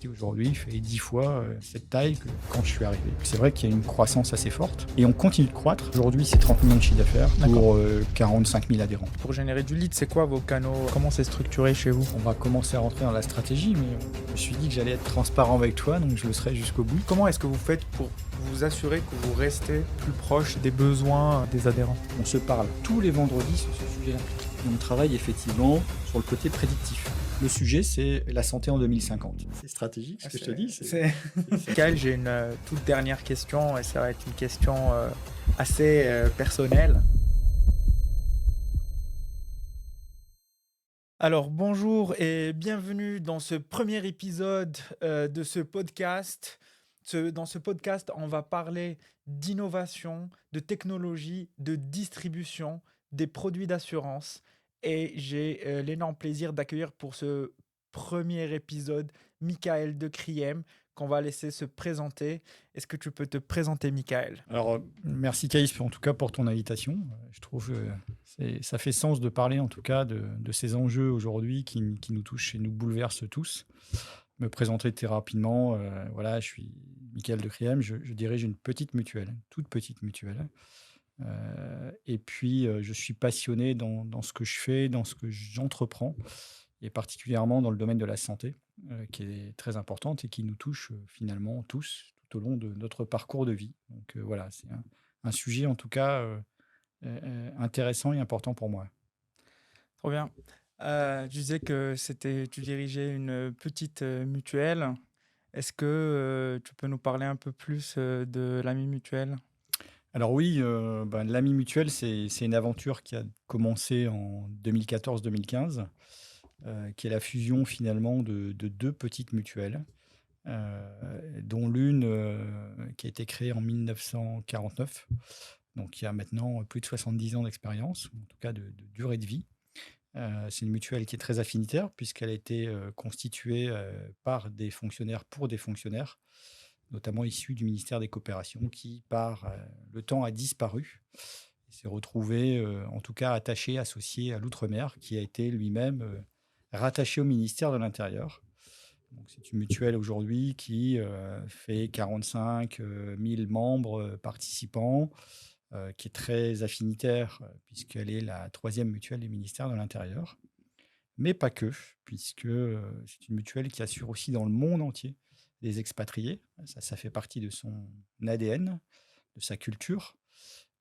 qui aujourd'hui fait 10 fois cette taille que quand je suis arrivé. C'est vrai qu'il y a une croissance assez forte et on continue de croître. Aujourd'hui, c'est 30 millions de chiffre d'affaires pour 45 000 adhérents. Pour générer du lead, c'est quoi vos canaux? Comment c'est structuré chez vous? On va commencer à rentrer dans la stratégie, mais je me suis dit que j'allais être transparent avec toi, donc je le serai jusqu'au bout. Comment est-ce que vous faites pour vous assurer que vous restez plus proche des besoins des adhérents? On se parle tous les vendredis sur ce sujet-là. On travaille effectivement sur le côté prédictif. Le sujet, c'est la santé en 2050. C'est stratégique, ce que je te dis. Michael, j'ai une toute dernière question, et ça va être une question assez personnelle. Alors, bonjour et bienvenue dans ce premier épisode de ce podcast. Dans ce podcast, on va parler d'innovation, de technologie, de distribution, des produits d'assurance. Et j'ai l'énorme plaisir d'accueillir pour ce premier épisode Michael de Criem, qu'on va laisser se présenter. Est-ce que tu peux te présenter, Michael? Alors, merci Caïs, en tout cas, pour ton invitation. Je trouve que ça fait sens de parler, en tout cas, de ces enjeux aujourd'hui qui nous touchent et nous bouleversent tous. Me présenter très rapidement, voilà, je suis Michael de Criem, je dirige une petite mutuelle, une toute petite mutuelle. Et puis, je suis passionné dans ce que je fais, dans ce que j'entreprends, et particulièrement dans le domaine de la santé, qui est très importante et qui nous touche finalement tous tout au long de notre parcours de vie. Donc voilà, c'est un sujet en tout cas intéressant et important pour moi. Trop bien. Tu disais que tu dirigeais une petite mutuelle. Est-ce que tu peux nous parler un peu plus de l'Ami Mutuelle? Alors oui, l'Ami Mutuelle, c'est une aventure qui a commencé en 2014-2015, qui est la fusion finalement de deux petites mutuelles, dont l'une qui a été créée en 1949, donc il y a maintenant plus de 70 ans d'expérience, en tout cas de durée de vie. C'est une mutuelle qui est très affinitaire puisqu'elle a été constituée par des fonctionnaires pour des fonctionnaires, notamment issus du ministère des Coopérations, qui, par le temps, a disparu. Il s'est retrouvé, en tout cas, attaché, associé à l'Outre-mer, qui a été lui-même rattaché au ministère de l'Intérieur. Donc, c'est une mutuelle aujourd'hui qui fait 45 000 membres participants, qui est très affinitaire, puisqu'elle est la troisième mutuelle du ministère de l'Intérieur. Mais pas que, puisque c'est une mutuelle qui assure aussi dans le monde entier des expatriés. Ça fait partie de son ADN, de sa culture.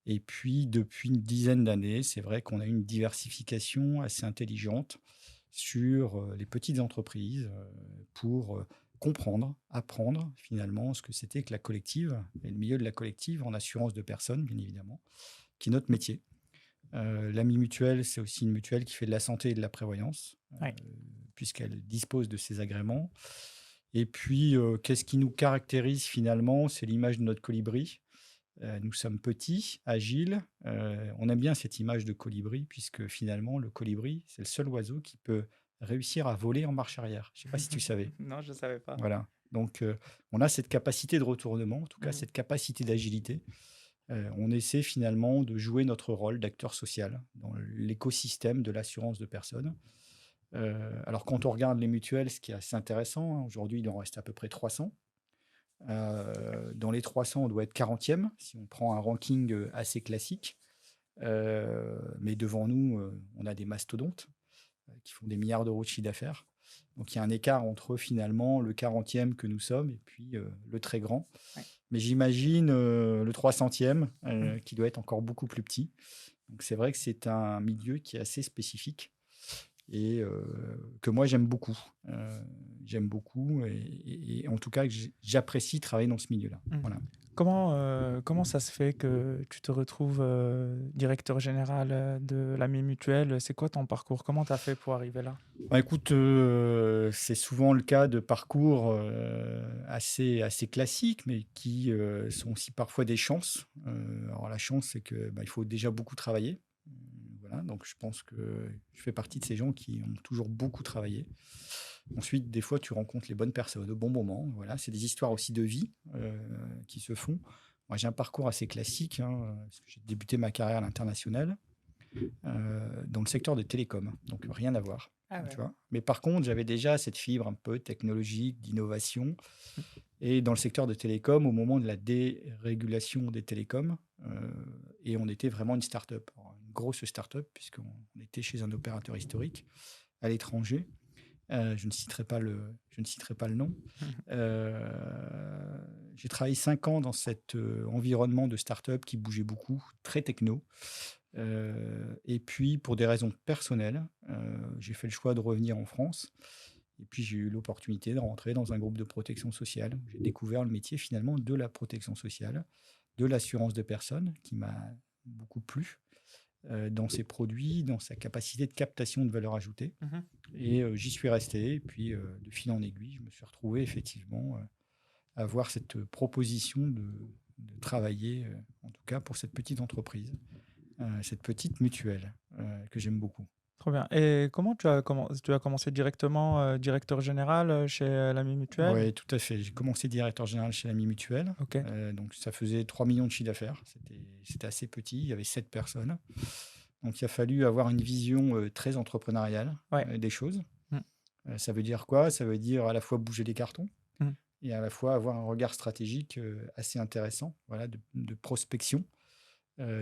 Et puis, depuis une dizaine d'années, c'est vrai qu'on a une diversification assez intelligente sur les petites entreprises pour comprendre, apprendre finalement ce que c'était que la collective, et le milieu de la collective en assurance de personnes, bien évidemment, qui est notre métier. L'Ami Mutuelle, c'est aussi une mutuelle qui fait de la santé et de la prévoyance, Ouais. puisqu'elle dispose de ses agréments. Et puis, qu'est-ce qui nous caractérise finalement? C'est l'image de notre colibri. Nous sommes petits, agiles. On aime bien cette image de colibri, puisque finalement, le colibri, c'est le seul oiseau qui peut réussir à voler en marche arrière. Je ne sais pas si tu savais. Non, je ne savais pas. Voilà. Donc, on a cette capacité de retournement, en tout cas, Mhm. cette capacité d'agilité. On essaie finalement de jouer notre rôle d'acteur social dans l'écosystème de l'assurance de personnes. Alors, quand on regarde les mutuelles, ce qui est assez intéressant, hein, aujourd'hui, il en reste à peu près 300. Dans les 300, on doit être 40e, si on prend un ranking assez classique. Mais devant nous, on a des mastodontes qui font des milliards d'euros de chiffre d'affaires. Donc, il y a un écart entre finalement le 40e que nous sommes et puis le très grand. Ouais. Mais j'imagine le 300e qui doit être encore beaucoup plus petit. Donc, c'est vrai que c'est un milieu qui est assez spécifique et que moi j'aime beaucoup. J'aime beaucoup et en tout cas que j'apprécie travailler dans ce milieu-là. Voilà. Comment ça se fait que tu te retrouves directeur général de l'Ami Mutuelle? C'est quoi ton parcours? Comment tu as fait pour arriver là? Écoute, c'est souvent le cas de parcours assez classiques, mais qui sont aussi parfois des chances. Alors la chance, c'est que il faut déjà beaucoup travailler. Voilà, donc je pense que je fais partie de ces gens qui ont toujours beaucoup travaillé. Ensuite, des fois, tu rencontres les bonnes personnes au bon moment. Voilà, c'est des histoires aussi de vie qui se font. Moi, j'ai un parcours assez classique, hein, parce que j'ai débuté ma carrière à l'international dans le secteur des télécoms, donc rien à voir. Ah tu ouais. vois. Mais par contre, j'avais déjà cette fibre un peu technologique, d'innovation. Et dans le secteur de télécom, au moment de la dérégulation des télécoms, et on était vraiment une start-up, alors une grosse start-up, puisqu'on était chez un opérateur historique à l'étranger. Je ne citerai pas le nom. Euh, j'ai travaillé 5 ans dans cet environnement de start-up qui bougeait beaucoup, très techno. Et puis, pour des raisons personnelles, j'ai fait le choix de revenir en France. Et puis, j'ai eu l'opportunité de rentrer dans un groupe de protection sociale. J'ai découvert le métier finalement de la protection sociale, de l'assurance de personnes, qui m'a beaucoup plu dans ses produits, dans sa capacité de captation de valeur ajoutée. Mhm. Et j'y suis resté. Et puis, de fil en aiguille, je me suis retrouvé effectivement à avoir cette proposition de travailler, en tout cas pour cette petite entreprise, cette petite mutuelle que j'aime beaucoup. Trop bien. Et comment tu as commencé directement directeur général chez l'Ami Mutuelle? Oui, tout à fait. J'ai commencé directeur général chez l'Ami Mutuelle. Ok. Donc, ça faisait 3 millions de chiffre d'affaires. C'était assez petit. Il y avait 7 personnes. Donc, il a fallu avoir une vision très entrepreneuriale Ouais. des choses. Mm. Ça veut dire quoi? Ça veut dire à la fois bouger les cartons Mm. et à la fois avoir un regard stratégique assez intéressant, voilà, de prospection,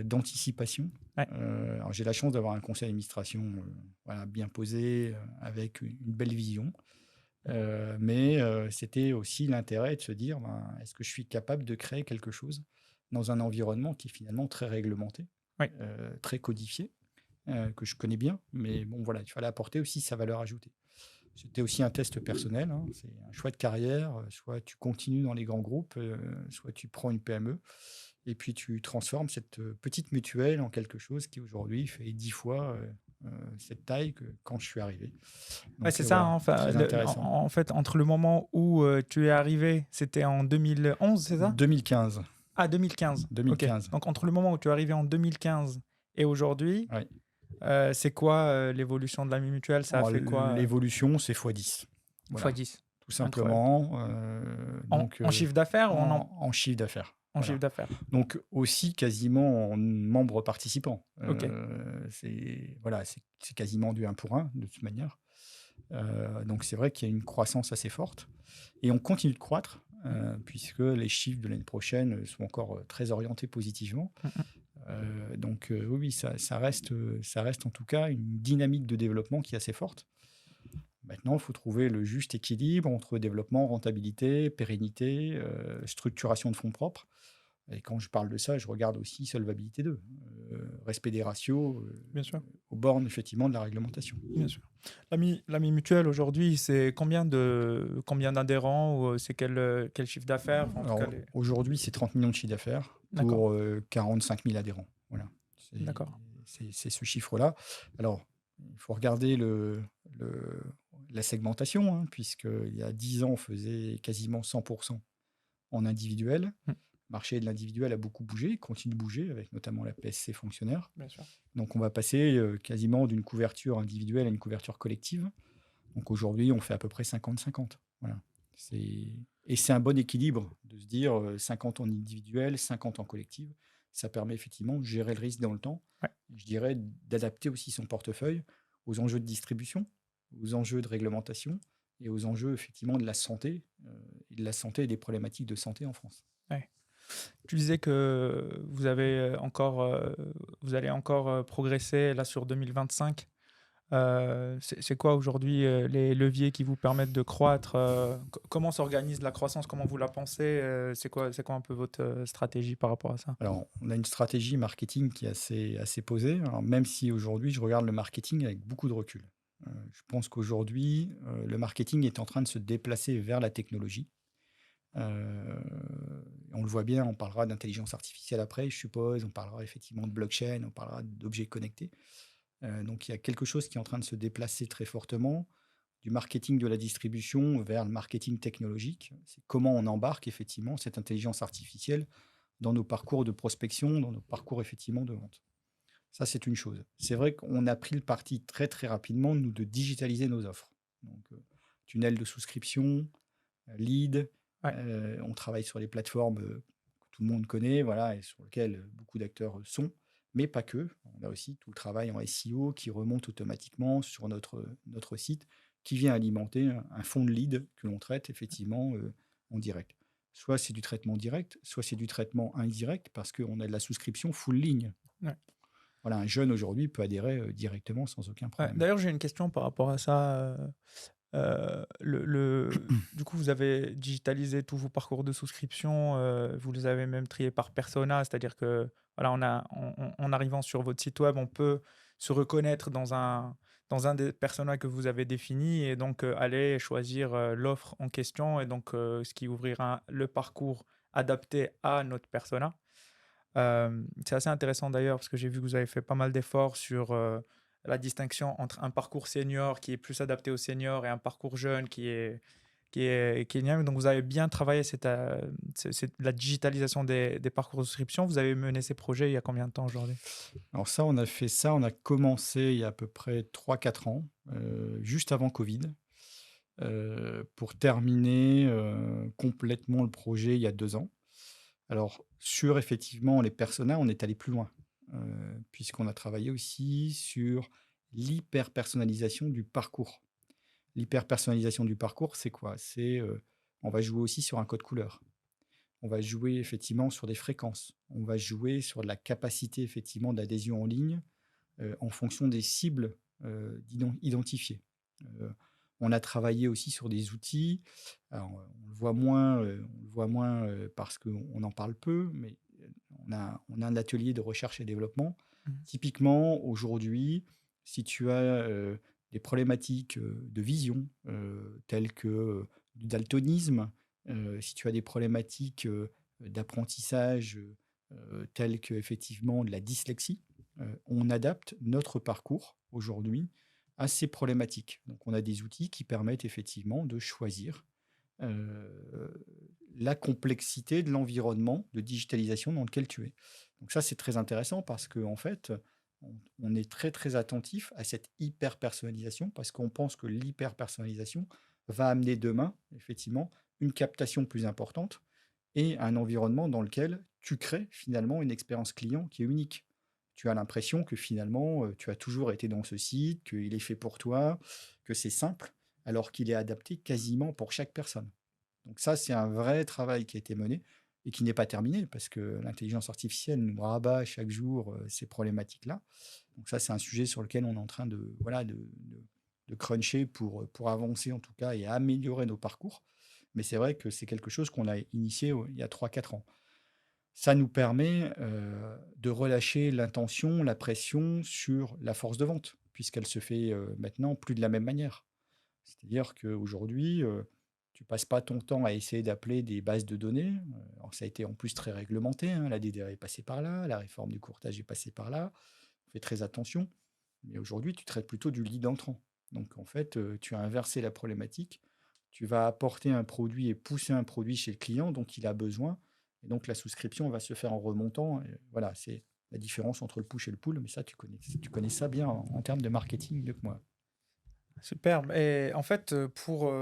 d'anticipation. Ouais. Alors, j'ai la chance d'avoir un conseil d'administration voilà, bien posé, avec une belle vision. Mais c'était aussi l'intérêt de se dire, ben, est-ce que je suis capable de créer quelque chose dans un environnement qui est finalement très réglementé, Ouais. très codifié, que je connais bien, mais bon voilà, il fallait apporter aussi sa valeur ajoutée. C'était aussi un test personnel, hein, c'est un choix de carrière, soit tu continues dans les grands groupes, soit tu prends une PME, et puis tu transformes cette petite mutuelle en quelque chose qui aujourd'hui fait 10 fois cette taille que quand je suis arrivé. Ouais, Donc c'est ça, hein, voilà, enfin, très intéressant. en fait, entre le moment où tu es arrivé, c'était en 2011, c'est ça? 2015. Ah, 2015. Ok. 2015. Donc, entre le moment où tu es arrivé en 2015 et aujourd'hui, Ouais. c'est quoi l'évolution de l'Ami Mutuelle? Ça a Alors, fait quoi l'évolution, c'est x10. fois Voilà, 10. tout Incroyable. simplement. En chiffre d'affaires ou en chiffre d'affaires. en chiffre Voilà. d'affaires? Donc aussi quasiment en membres participants. Ok. Voilà, c'est quasiment du 1 pour 1 de toute manière. Donc c'est vrai qu'il y a une croissance assez forte. Et on continue de croître, puisque les chiffres de l'année prochaine sont encore très orientés positivement. Donc oui, ça reste en tout cas une dynamique de développement qui est assez forte. Maintenant, il faut trouver le juste équilibre entre développement, rentabilité, pérennité, structuration de fonds propres. Et quand je parle de ça, je regarde aussi solvabilité 2, respect des ratios, Bien sûr. aux bornes effectivement de la réglementation. Bien sûr. L'Ami Mutuelle aujourd'hui, c'est combien d'adhérents ou c'est quel chiffre d'affaires? Enfin, en tout cas, Alors aujourd'hui, c'est 30 millions de chiffre d'affaires D'accord. pour 45 000 adhérents. Voilà, D'accord. c'est ce chiffre-là. Alors, il faut regarder la segmentation, hein, puisqu'il y a 10 ans, on faisait quasiment 100% en individuel. Mm. Le marché de l'individuel a beaucoup bougé, continue de bouger, avec notamment la PSC fonctionnaire. Bien sûr. Donc, on va passer quasiment d'une couverture individuelle à une couverture collective. Donc, aujourd'hui, on fait à peu près 50-50. Voilà. Et c'est un bon équilibre de se dire 50 en individuel, 50 en collective. Ça permet effectivement de gérer le risque dans le temps. Ouais. Je dirais d'adapter aussi son portefeuille aux enjeux de distribution, aux enjeux de réglementation et aux enjeux effectivement de la santé, et des problématiques de santé en France. Ouais. Tu disais que vous allez encore progresser là sur 2025. C'est quoi aujourd'hui les leviers qui vous permettent de croître? Comment s'organise la croissance? Comment vous la pensez? C'est quoi un peu votre stratégie par rapport à ça? Alors, on a une stratégie marketing qui est assez posée. Alors, même si aujourd'hui, je regarde le marketing avec beaucoup de recul. Je pense qu'aujourd'hui, le marketing est en train de se déplacer vers la technologie. On le voit bien, on parlera d'intelligence artificielle après, je suppose, on parlera effectivement de blockchain, on parlera d'objets connectés. Donc il y a quelque chose qui est en train de se déplacer très fortement du marketing de la distribution vers le marketing technologique. C'est comment on embarque effectivement cette intelligence artificielle dans nos parcours de prospection, dans nos parcours effectivement de vente. Ça, c'est une chose. C'est vrai qu'on a pris le parti très très rapidement, nous, de digitaliser nos offres. Donc, tunnel de souscription, lead, Ouais. on travaille sur les plateformes que tout le monde connaît, voilà, et sur lesquelles beaucoup d'acteurs sont. mais pas que. On a aussi tout le travail en SEO qui remonte automatiquement sur notre site, qui vient alimenter un fond de lead que l'on traite effectivement en direct. Soit c'est du traitement direct, soit c'est du traitement indirect parce qu'on a de la souscription full ligne. Ouais. Voilà, un jeune aujourd'hui peut adhérer directement sans aucun Ouais, problème. d'ailleurs, j'ai une question par rapport à ça. Du coup, vous avez digitalisé tous vos parcours de souscription, vous les avez même triés par persona, c'est-à-dire que voilà, en arrivant sur votre site web, on peut se reconnaître dans un des personas que vous avez définis et donc aller choisir l'offre en question et donc ce qui ouvrira le parcours adapté à notre persona. C'est assez intéressant d'ailleurs parce que j'ai vu que vous avez fait pas mal d'efforts sur, la distinction entre un parcours senior qui est plus adapté aux seniors et un parcours jeune qui est le mien. Donc vous avez bien travaillé la digitalisation des parcours de souscription. Vous avez mené ces projets il y a combien de temps aujourd'hui? Alors ça, on a fait ça, on a commencé il y a à peu près 3 4 ans, juste avant Covid, pour terminer complètement le projet il y a 2 ans. Alors, sur effectivement les personas, on est allé plus loin, puisqu'on a travaillé aussi sur l'hyper-personnalisation du parcours. L'hyper-personnalisation du parcours, c'est quoi? C'est, on va jouer aussi sur un code couleur. On va jouer effectivement sur des fréquences. On va jouer sur la capacité effectivement d'adhésion en ligne, en fonction des cibles, identifiées. Heu, on a travaillé aussi sur des outils. Alors, on le voit moins, parce qu'on en parle peu, mais, on a un atelier de recherche et développement. Mmh. Typiquement, aujourd'hui, si tu as, des problématiques, de vision, telles que, du daltonisme, si tu as des problématiques, d'apprentissage, telles qu'effectivement de la dyslexie, on adapte notre parcours aujourd'hui à ces problématiques. Donc on a des outils qui permettent effectivement de choisir, heu, la complexité de l'environnement de digitalisation dans lequel tu es. Donc ça, c'est très intéressant parce qu'en fait, on est très, très attentif à cette hyper personnalisation parce qu'on pense que l'hyper personnalisation va amener demain, effectivement, une captation plus importante et un environnement dans lequel tu crées finalement une expérience client qui est unique. Tu as l'impression que finalement, tu as toujours été dans ce site, qu'il est fait pour toi, que c'est simple, alors qu'il est adapté quasiment pour chaque personne. Donc ça, c'est un vrai travail qui a été mené et qui n'est pas terminé parce que l'intelligence artificielle nous rabat chaque jour, ces problématiques-là. Donc ça, c'est un sujet sur lequel on est en train de, voilà, de cruncher pour avancer en tout cas et améliorer nos parcours. Mais c'est vrai que c'est quelque chose qu'on a initié il y a 3 4 ans. Ça nous permet de relâcher l'intention, la pression sur la force de vente, puisqu'elle se fait maintenant plus de la même manière. C'est-à-dire qu'aujourd'hui, tu passes pas ton temps à essayer d'appeler des bases de données. Alors ça a été en plus très réglementé, hein, la DDR est passée par là, la réforme du courtage est passée par là. On fait très attention. Mais aujourd'hui, tu traites plutôt du lead entrant. Donc en fait, tu as inversé la problématique. Tu vas apporter un produit et pousser un produit chez le client dont il a besoin. Et donc la souscription va se faire en remontant. Et voilà, c'est la différence entre le push et le pull. Mais ça, tu connais ça bien en termes de marketing mieux que moi. Superbe. Et en fait, pour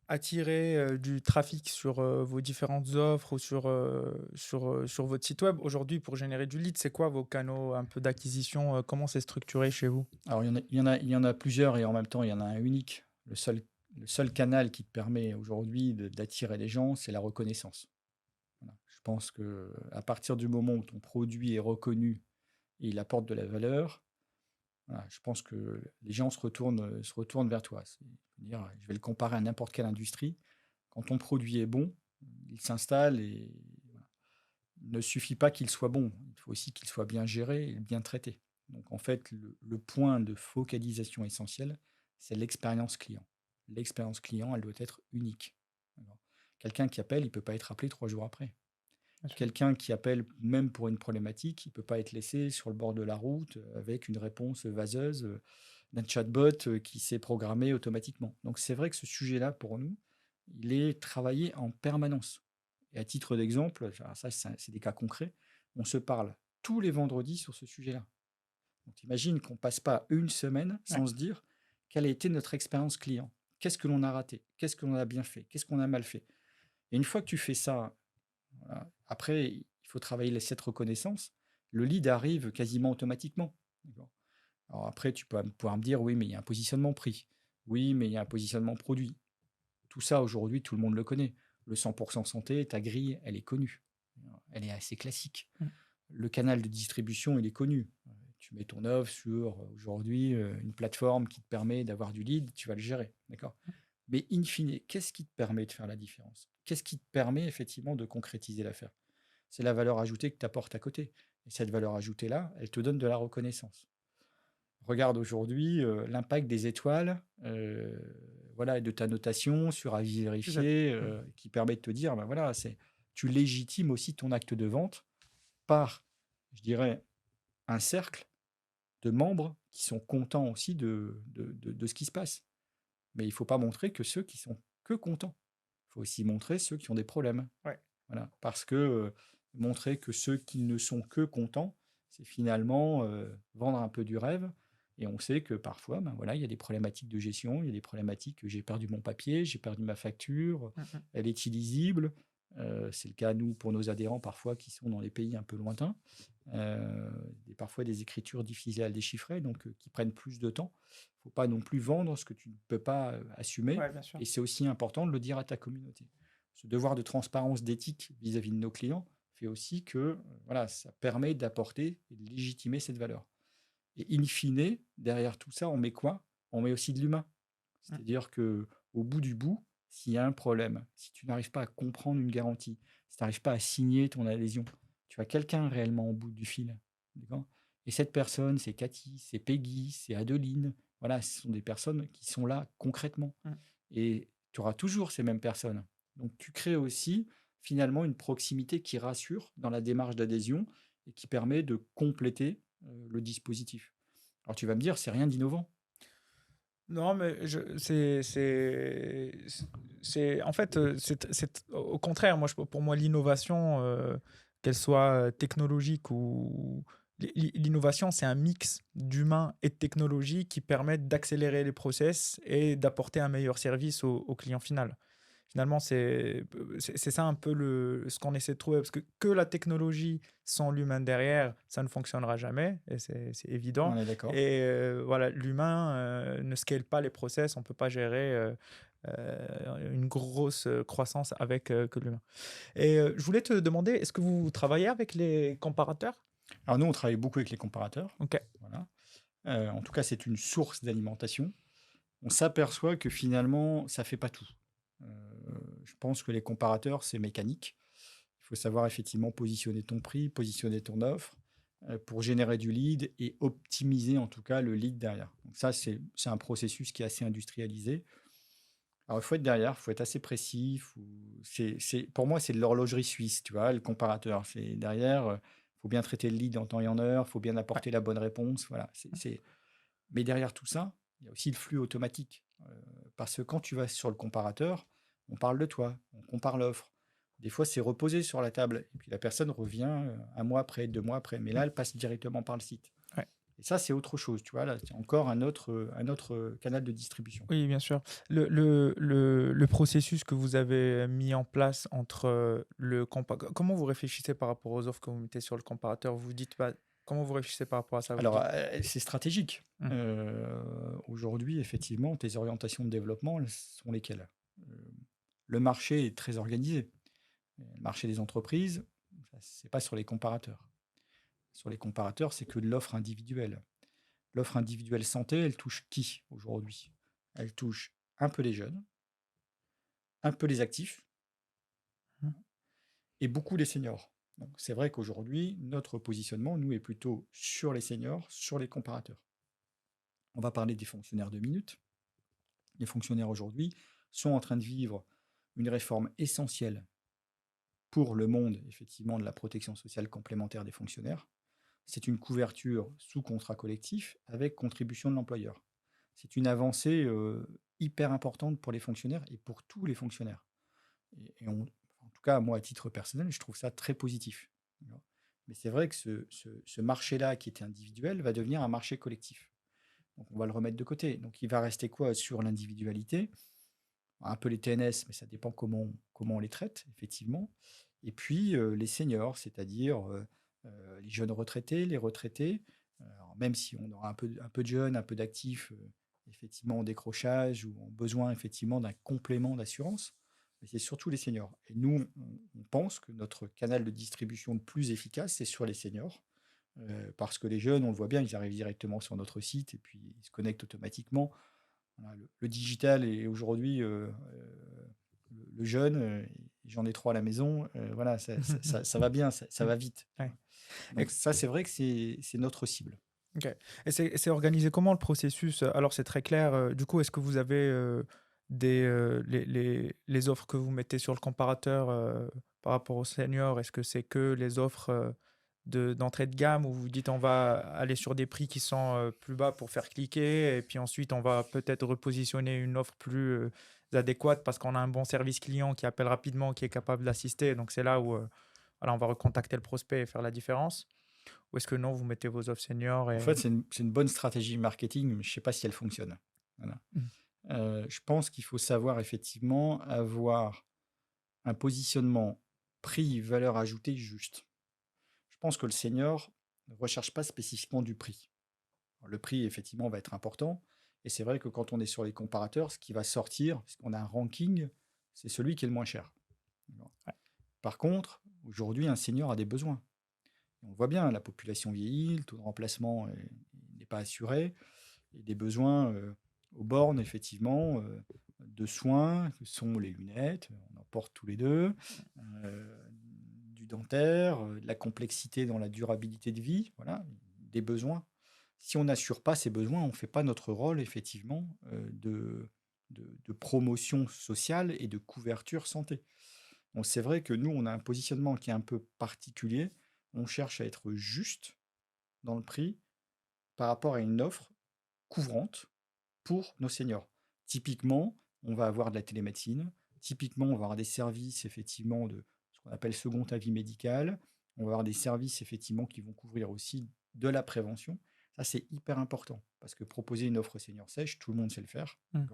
attirer du trafic sur vos différentes offres ou sur votre site web, aujourd'hui, pour générer du lead, c'est quoi vos canaux un peu d'acquisition? Comment c'est structuré chez vous? Alors il y en a plusieurs et en même temps, il y en a un unique. Le seul canal qui te permet aujourd'hui d'attirer les gens, c'est la reconnaissance. Voilà. Je pense que à partir du moment où ton produit est reconnu et il apporte de la valeur, voilà, je pense que les gens se retournent vers toi. C'est-à-dire, je vais le comparer à n'importe quelle industrie. Quand ton produit est bon, il s'installe et voilà. Il ne suffit pas qu'il soit bon, il faut aussi qu'il soit bien géré et bien traité. Donc en fait, le point de focalisation essentiel, c'est l'expérience client. L'expérience client, elle doit être unique. D'accord. Quelqu'un qui appelle, il ne peut pas être appelé 3 jours après. Bien sûr. Quelqu'un qui appelle même pour une problématique, il ne peut pas être laissé sur le bord de la route avec une réponse vaseuse d'un chatbot qui s'est programmé automatiquement. Donc c'est vrai que ce sujet-là, pour nous, il est travaillé en permanence. Et à titre d'exemple, alors ça c'est des cas concrets, on se parle tous les vendredis sur ce sujet-là. Donc imagine qu'on ne passe pas une semaine Ouais. sans se dire quelle a été notre expérience client. Qu'est-ce que l'on a raté? Qu'est-ce que l'on a bien fait? Qu'est-ce qu'on a mal fait? Et une fois que tu fais ça, voilà, après, il faut travailler cette reconnaissance le lead arrive quasiment automatiquement. D'accord. Alors après, tu peux pouvoir me dire, oui, mais il y a un positionnement prix. Oui, mais il y a un positionnement produit. Tout ça, aujourd'hui, tout le monde le connaît. Le 100% santé, ta grille, elle est connue. Elle est assez classique. Mm. Le canal de distribution, il est connu. Tu mets ton offre sur, aujourd'hui, une plateforme qui te permet d'avoir du lead, tu vas le gérer. D'accord. Mais in fine, qu'est-ce qui te permet de faire la différence? Qu'est-ce qui te permet effectivement de concrétiser l'affaire? C'est la valeur ajoutée que tu apportes à côté. Et cette valeur ajoutée-là, elle te donne de la reconnaissance. Regarde aujourd'hui l'impact des étoiles, voilà, et de ta notation sur avis Tout à vérifié, fait. Mm. qui permet de te dire, ben voilà, tu légitimes aussi ton acte de vente par, je dirais, un cercle de membres qui sont contents aussi de ce qui se passe. Mais il ne faut pas montrer que ceux qui sont que contents. Il faut aussi montrer ceux qui ont des problèmes. Ouais. Voilà. Parce que montrer que ceux qui ne sont que contents, c'est finalement vendre un peu du rêve. Et on sait que parfois, ben voilà, il y a des problématiques de gestion, il y a des problématiques que j'ai perdu mon papier, j'ai perdu ma facture, Mm, mm. elle est illisible. C'est le cas, nous, pour nos adhérents, parfois, qui sont dans les pays un peu lointains. Et parfois des écritures difficiles à déchiffrer, donc qui prennent plus de temps. Il ne faut pas non plus vendre ce que tu ne peux pas assumer. Ouais, bien sûr. Et c'est aussi important de le dire à ta communauté. Ce devoir de transparence, d'éthique vis-à-vis de nos clients fait aussi que voilà, ça permet d'apporter et de légitimer cette valeur. Et in fine, derrière tout ça, on met quoi? On met aussi de l'humain. Mm. C'est-à-dire que au bout du bout, s'il y a un problème, si tu n'arrives pas à comprendre une garantie, si tu n'arrives pas à signer ton adhésion, tu as quelqu'un réellement au bout du fil. D'accord. Et cette personne, c'est Cathy, c'est Peggy, c'est Adeline. Voilà, ce sont des personnes qui sont là concrètement. Mm. Et tu auras toujours ces mêmes personnes. Donc tu crées aussi finalement une proximité qui rassure dans la démarche d'adhésion et qui permet de compléter le dispositif. Alors tu vas me dire, c'est rien d'innovant. Non, mais en fait, au contraire, pour moi, l'innovation, qu'elle soit technologique ou l'innovation, c'est un mix d'humain et de technologie qui permettent d'accélérer les process et d'apporter un meilleur service au client final. Finalement, c'est ça un peu ce qu'on essaie de trouver, parce que la technologie sans l'humain derrière, ça ne fonctionnera jamais, et c'est évident. On est d'accord. Et voilà, l'humain ne scale pas les process, on ne peut pas gérer une grosse croissance avec que l'humain. Et je voulais te demander, est-ce que vous travaillez avec les comparateurs? Alors nous, on travaille beaucoup avec les comparateurs. Ok. Voilà. En tout cas, c'est une source d'alimentation. On s'aperçoit que finalement, ça ne fait pas tout. Je pense que les comparateurs, c'est mécanique. Il faut savoir effectivement positionner ton prix, positionner ton offre pour générer du lead et optimiser en tout cas le lead derrière. Donc ça, c'est un processus qui est assez industrialisé. Alors, il faut être derrière, il faut être assez précis. Pour moi, c'est de l'horlogerie suisse, tu vois, le comparateur. C'est derrière, il faut bien traiter le lead en temps et en heure, il faut bien Ouais. apporter la bonne réponse. Voilà. Mais derrière tout ça, il y a aussi le flux automatique. Parce que quand tu vas sur le comparateur, on parle de toi, on compare l'offre. Des fois, c'est reposé sur la table. Et puis la personne revient un mois après, 2 mois après. Mais là, elle passe directement par le site. Ouais. Et ça, c'est autre chose. Tu vois, là, c'est encore un autre canal de distribution. Oui, bien sûr. Le processus que vous avez mis en place entre comment vous réfléchissez par rapport aux offres que vous mettez sur le comparateur? Vous dites pas comment vous réfléchissez par rapport à ça? Vous Alors, dites. c'est stratégique. Hmm. Aujourd'hui, effectivement, tes orientations de développement, elles sont lesquelles? Le marché est très organisé. Le marché des entreprises, c'est pas sur les comparateurs. Sur les comparateurs, c'est que de l'offre individuelle. L'offre individuelle santé, elle touche qui aujourd'hui? Elle touche un peu les jeunes, un peu les actifs Hmm. et beaucoup les seniors. Donc, c'est vrai qu'aujourd'hui, notre positionnement, nous, est plutôt sur les seniors, sur les comparateurs. On va parler des fonctionnaires de minutes. Les fonctionnaires aujourd'hui sont en train de vivre une réforme essentielle pour le monde, effectivement, de la protection sociale complémentaire des fonctionnaires. C'est une couverture sous contrat collectif avec contribution de l'employeur. C'est une avancée hyper importante pour les fonctionnaires et pour tous les fonctionnaires. En tout cas, moi, à titre personnel, je trouve ça très positif. Mais c'est vrai que ce marché-là, qui était individuel, va devenir un marché collectif. Donc, on va le remettre de côté. Donc, il va rester quoi sur l'individualité? Un peu les TNS, mais ça dépend comment on les traite, effectivement. Et puis, les seniors, c'est-à-dire les jeunes retraités, les retraités. Alors, même si on aura un peu de jeunes, un peu d'actifs, effectivement en décrochage ou en besoin effectivement d'un complément d'assurance, mais c'est surtout les seniors. Et nous, on pense que notre canal de distribution le plus efficace, c'est sur les seniors. Parce que les jeunes, on le voit bien, ils arrivent directement sur notre site et puis ils se connectent automatiquement. Voilà, le digital est aujourd'hui le jeune, j'en ai 3 à la maison, voilà, ça va bien, ça Mm. va vite, tu Ouais. vois. Et, Donc ça, c'est vrai que c'est notre cible. ok. Et c'est organisé comment le processus? Alors c'est très clair. Du coup, est-ce que vous avez les offres que vous mettez sur le comparateur par rapport aux seniors? Est-ce que c'est que les offres d'entrée de gamme où vous dites on va aller sur des prix qui sont plus bas pour faire cliquer et puis ensuite on va peut-être repositionner une offre plus adéquate parce qu'on a un bon service client qui appelle rapidement, qui est capable d'assister. Donc c'est là où voilà, on va recontacter le prospect et faire la différence. Ou est-ce que non, vous mettez vos offres seniors En et... fait, c'est une bonne stratégie marketing, mais je ne sais pas si elle fonctionne. Voilà. Mm. Je pense qu'il faut savoir effectivement avoir un positionnement prix, valeur ajoutée juste. Je pense que le senior ne recherche pas spécifiquement du prix. Le prix, effectivement, va être important. Et c'est vrai que quand on est sur les comparateurs, ce qui va sortir, parce qu'on a un ranking, c'est celui qui est le moins cher. Ouais. Par contre, aujourd'hui, un senior a des besoins. On voit bien, la population vieillit, le taux de remplacement n'est pas assuré, et des besoins aux bornes, effectivement, de soins, que sont les lunettes, on en porte tous les deux, du dentaire, de la complexité dans la durabilité de vie, voilà, des besoins. Si on n'assure pas ces besoins, on ne fait pas notre rôle, effectivement, de promotion sociale et de couverture santé. Donc c'est vrai que nous, on a un positionnement qui est un peu particulier. On cherche à être juste dans le prix par rapport à une offre couvrante pour nos seniors. Typiquement, on va avoir de la télémédecine. Typiquement, on va avoir des services effectivement de ce qu'on appelle second avis médical. On va avoir des services effectivement qui vont couvrir aussi de la prévention. Ça, c'est hyper important parce que proposer une offre senior sèche, tout le monde sait le faire. Mm.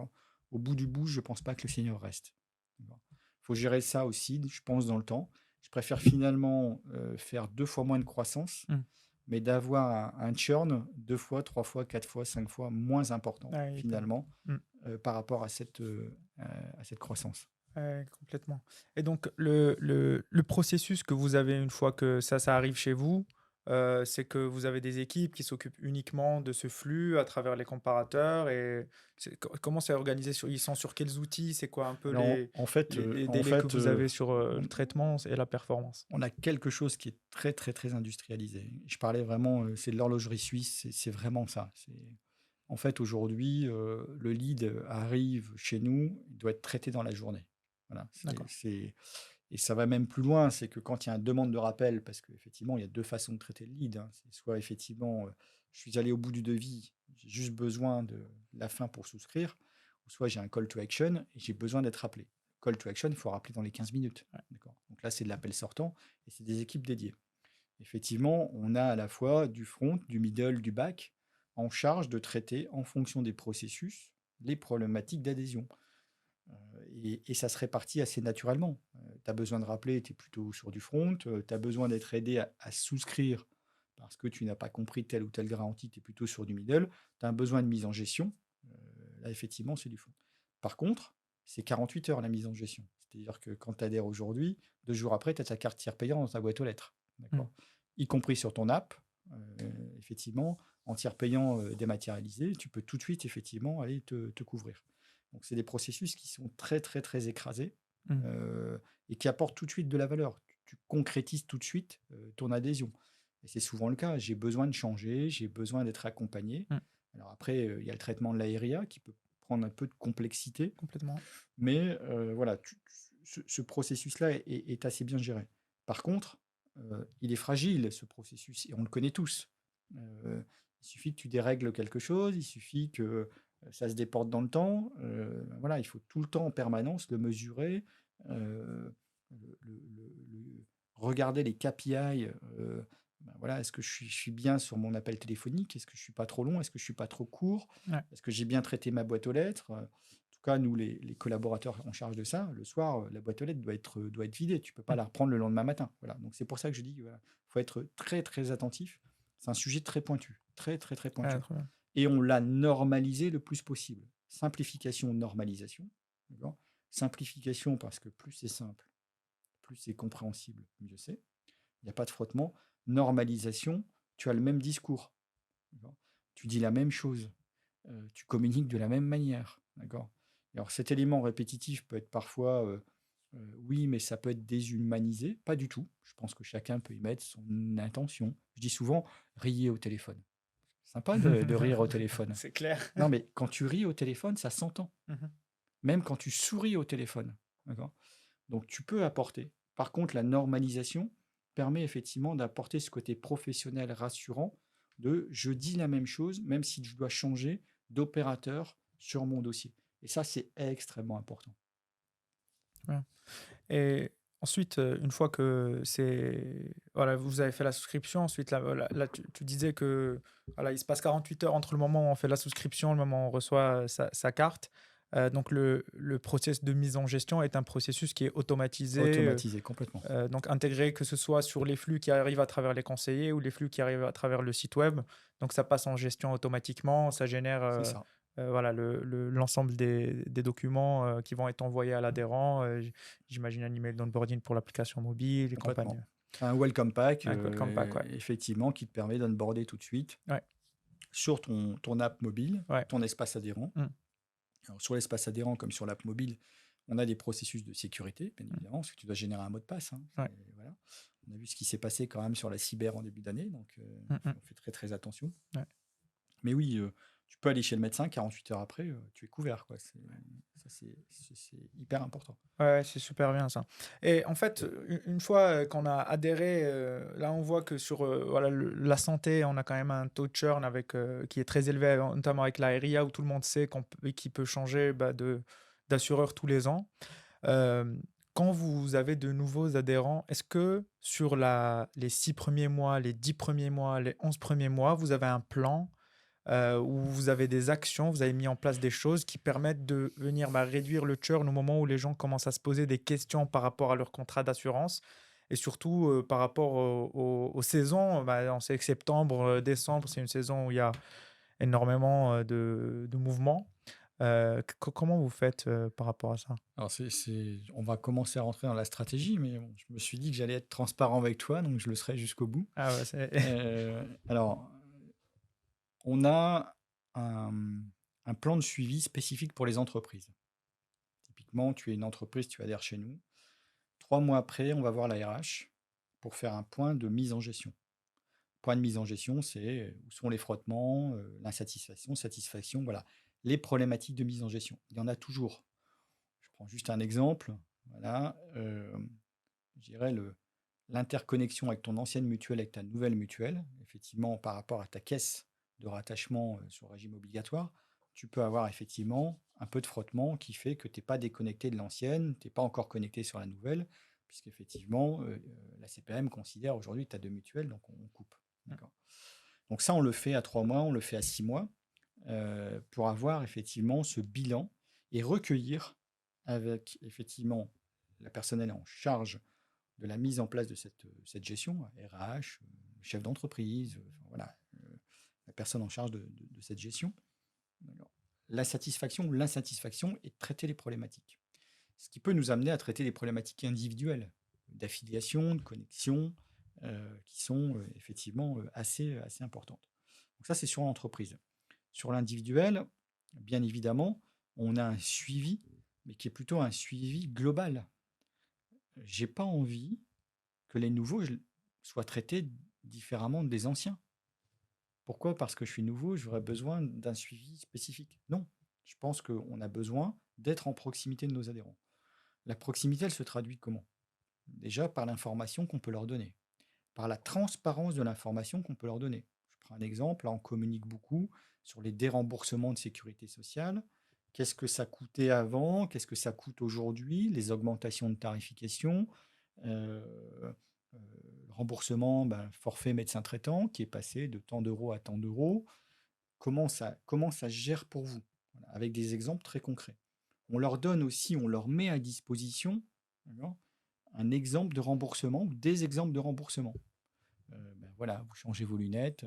Au bout du bout, je ne pense pas que le senior reste. Il faut gérer ça aussi, je pense, dans le temps. Je préfère finalement faire 2 fois moins de croissance, Mm. mais d'avoir un churn 2 fois, 3 fois, 4 fois, 5 fois moins important, Ouais, finalement, mm. par rapport à cette croissance. Ouais, complètement. Et donc, le processus que vous avez une fois que ça arrive chez vous, c'est que vous avez des équipes qui s'occupent uniquement de ce flux à travers les comparateurs. Et comment c'est organisé ils sont sur quels outils? C'est quoi un peu Alors, en fait, les en délais que fait vous avez sur on, le traitement et la performance? on a quelque chose qui est très, très, très industrialisé. Je parlais vraiment, c'est de l'horlogerie suisse, c'est vraiment ça. En fait, aujourd'hui, le lead arrive chez nous, il doit être traité dans la journée. Voilà, D'accord. et ça va même plus loin, c'est que quand il y a une demande de rappel, parce qu'effectivement, il y a 2 façons de traiter le lead, hein. C'est soit effectivement, je suis allé au bout du devis, j'ai juste besoin de la fin pour souscrire, ou soit j'ai un call to action et j'ai besoin d'être rappelé. Call to action, il faut rappeler dans les 15 minutes. Ouais. D'accord. Donc là, c'est de l'appel sortant et c'est des équipes dédiées. Effectivement, on a à la fois du front, du middle, du back en charge de traiter en fonction des processus les problématiques d'adhésion. Et ça se répartit assez naturellement. Tu as besoin de rappeler, tu es plutôt sur du front. Tu as besoin d'être aidé à souscrire parce que tu n'as pas compris telle ou telle garantie, tu es plutôt sur du middle. Tu as un besoin de mise en gestion. Là, effectivement, c'est du front. Par contre, c'est 48 heures la mise en gestion. C'est-à-dire que quand tu adhères aujourd'hui, 2 jours après, tu as ta carte tiers payant dans ta boîte aux lettres. Mm. D'accord. Y compris sur ton app, effectivement, en tiers payant dématérialisé, tu peux tout de suite, effectivement, aller te couvrir. Donc, c'est des processus qui sont très, très, très écrasés Mm. et qui apportent tout de suite de la valeur. Tu concrétises tout de suite ton adhésion. Et c'est souvent le cas. J'ai besoin de changer, j'ai besoin d'être accompagné. Mm. Alors après, il y a le traitement de l'ARIA qui peut prendre un peu de complexité, Complètement. mais voilà, ce processus-là est assez bien géré. Par contre, il est fragile, ce processus, et on le connaît tous. Il suffit que tu dérègles quelque chose, il suffit que ça se déporte dans le temps. Voilà, il faut tout le temps en permanence le mesurer, regarder les KPI. Ben voilà, est-ce que je suis bien sur mon appel téléphonique? Est-ce que je suis pas trop long? Est-ce que je suis pas trop court? Ouais. Est-ce que j'ai bien traité ma boîte aux lettres? cas, nous, les collaborateurs en charge de ça, le soir, la boîte aux lettres doit être vidée. Tu ne peux pas la reprendre le lendemain matin. Voilà. Donc, c'est pour ça que je dis, il faut être très, très attentif. C'est un sujet très pointu, très, très, très Ah, pointu. trop bien. Et on l'a normalisé le plus possible. Simplification, normalisation. D'accord. Simplification parce que plus c'est simple, plus c'est compréhensible, mieux c'est. Il n'y a pas de frottement. Normalisation, tu as le même discours. D'accord. Tu dis la même chose. Tu communiques de la même manière. D'accord. Alors cet élément répétitif peut être parfois, oui, mais ça peut être déshumanisé. Pas du tout. Je pense que chacun peut y mettre son intention. Je dis souvent, riez au téléphone. Sympa de rire au téléphone. C'est clair. Non, mais quand tu ris au téléphone, ça s'entend. Mhm. Même quand tu souris au téléphone. D'accord. Donc tu peux apporter. Par contre, la normalisation permet effectivement d'apporter ce côté professionnel rassurant de je dis la même chose, même si je dois changer d'opérateur sur mon dossier. Et ça, c'est extrêmement important. Ouais. Et ensuite, une fois que voilà, vous avez fait la souscription, ensuite, là, tu disais que voilà, il se passe 48 heures entre le moment où on fait la souscription et le moment où on reçoit sa carte. Donc, le process de mise en gestion est un processus qui est automatisé, Automatisé complètement. donc intégré, que ce soit sur les flux qui arrivent à travers les conseillers ou les flux qui arrivent à travers le site web. Donc, ça passe en gestion automatiquement, ça génère C'est ça. voilà, l'ensemble des documents qui vont être envoyés à l'adhérent. J'imagine un email d'onboarding pour l'application mobile, les Complètement. campagnes. Un welcome pack, Un welcome pack, ouais. effectivement, qui te permet d'onboarder tout de suite Ouais. sur ton app mobile, Ouais. ton espace adhérent. Alors, sur l'espace adhérent, comme sur l'app mobile, on a des processus de sécurité, bien évidemment, parce que tu dois générer un mot de passe. Ouais. Voilà. On a vu ce qui s'est passé quand même sur la cyber en début d'année, donc on fait très très attention. Ouais. Mais oui, tu peux aller chez le médecin, 48 heures après, tu es couvert. Quoi. C'est hyper important. Ouais, c'est super bien ça. Et en fait, une fois qu'on a adhéré, là on voit que sur voilà, la santé, on a quand même un taux de churn qui est très élevé, notamment avec la RIA, où tout le monde sait qu'il peut changer d'assureur tous les ans. Quand vous avez de nouveaux adhérents, est-ce que sur les 6 premiers mois, les 10 premiers mois, les 11 premiers mois, vous avez un plan où vous avez des actions, vous avez mis en place des choses qui permettent de venir réduire le churn au moment où les gens commencent à se poser des questions par rapport à leur contrat d'assurance et surtout par rapport aux saisons. On sait que septembre, décembre, c'est une saison où il y a énormément de mouvements. Comment vous faites par rapport à ça? Alors, on va commencer à rentrer dans la stratégie, mais bon, je me suis dit que j'allais être transparent avec toi, donc je le serai jusqu'au bout. Ah ouais, Alors, on a un plan de suivi spécifique pour les entreprises. Typiquement, tu es une entreprise, tu adhères chez nous. 3 mois après, on va voir la RH pour faire un point de mise en gestion. Point de mise en gestion, c'est où sont les frottements, l'insatisfaction, satisfaction, voilà, les problématiques de mise en gestion. Il y en a toujours. Je prends juste un exemple. Voilà, je dirais l'interconnexion avec ton ancienne mutuelle, avec ta nouvelle mutuelle, effectivement, par rapport à ta caisse de rattachement sur le régime obligatoire, tu peux avoir effectivement un peu de frottement qui fait que tu n'es pas déconnecté de l'ancienne, tu n'es pas encore connecté sur la nouvelle, puisqu'effectivement, la CPM considère aujourd'hui que tu as deux mutuelles, donc on coupe. D'accord. Donc ça, on le fait à 3 mois, on le fait à 6 mois, pour avoir effectivement ce bilan et recueillir avec effectivement la personne en charge de la mise en place de cette gestion, RH, chef d'entreprise, voilà, la personne en charge de cette gestion. La satisfaction ou l'insatisfaction et traiter les problématiques. Ce qui peut nous amener à traiter les problématiques individuelles, d'affiliation, de connexion, qui sont effectivement assez importantes. Donc ça, c'est sur l'entreprise. Sur l'individuel, bien évidemment, on a un suivi, mais qui est plutôt un suivi global. J'ai pas envie que les nouveaux soient traités différemment des anciens. Pourquoi? Parce que je suis nouveau, j'aurais besoin d'un suivi spécifique. Non, je pense qu'on a besoin d'être en proximité de nos adhérents. La proximité, elle se traduit comment? Déjà par l'information qu'on peut leur donner, par la transparence de l'information qu'on peut leur donner. Je prends un exemple, là on communique beaucoup sur les déremboursements de sécurité sociale. Qu'est-ce que ça coûtait avant? Qu'est-ce que ça coûte aujourd'hui? Les augmentations de tarification, le remboursement, forfait médecin traitant qui est passé de tant d'euros à tant d'euros. Comment ça se gère pour vous? Voilà, avec des exemples très concrets. on leur donne aussi, on leur met à disposition, d'accord, un exemple de remboursement ou des exemples de remboursement. Voilà, vous changez vos lunettes.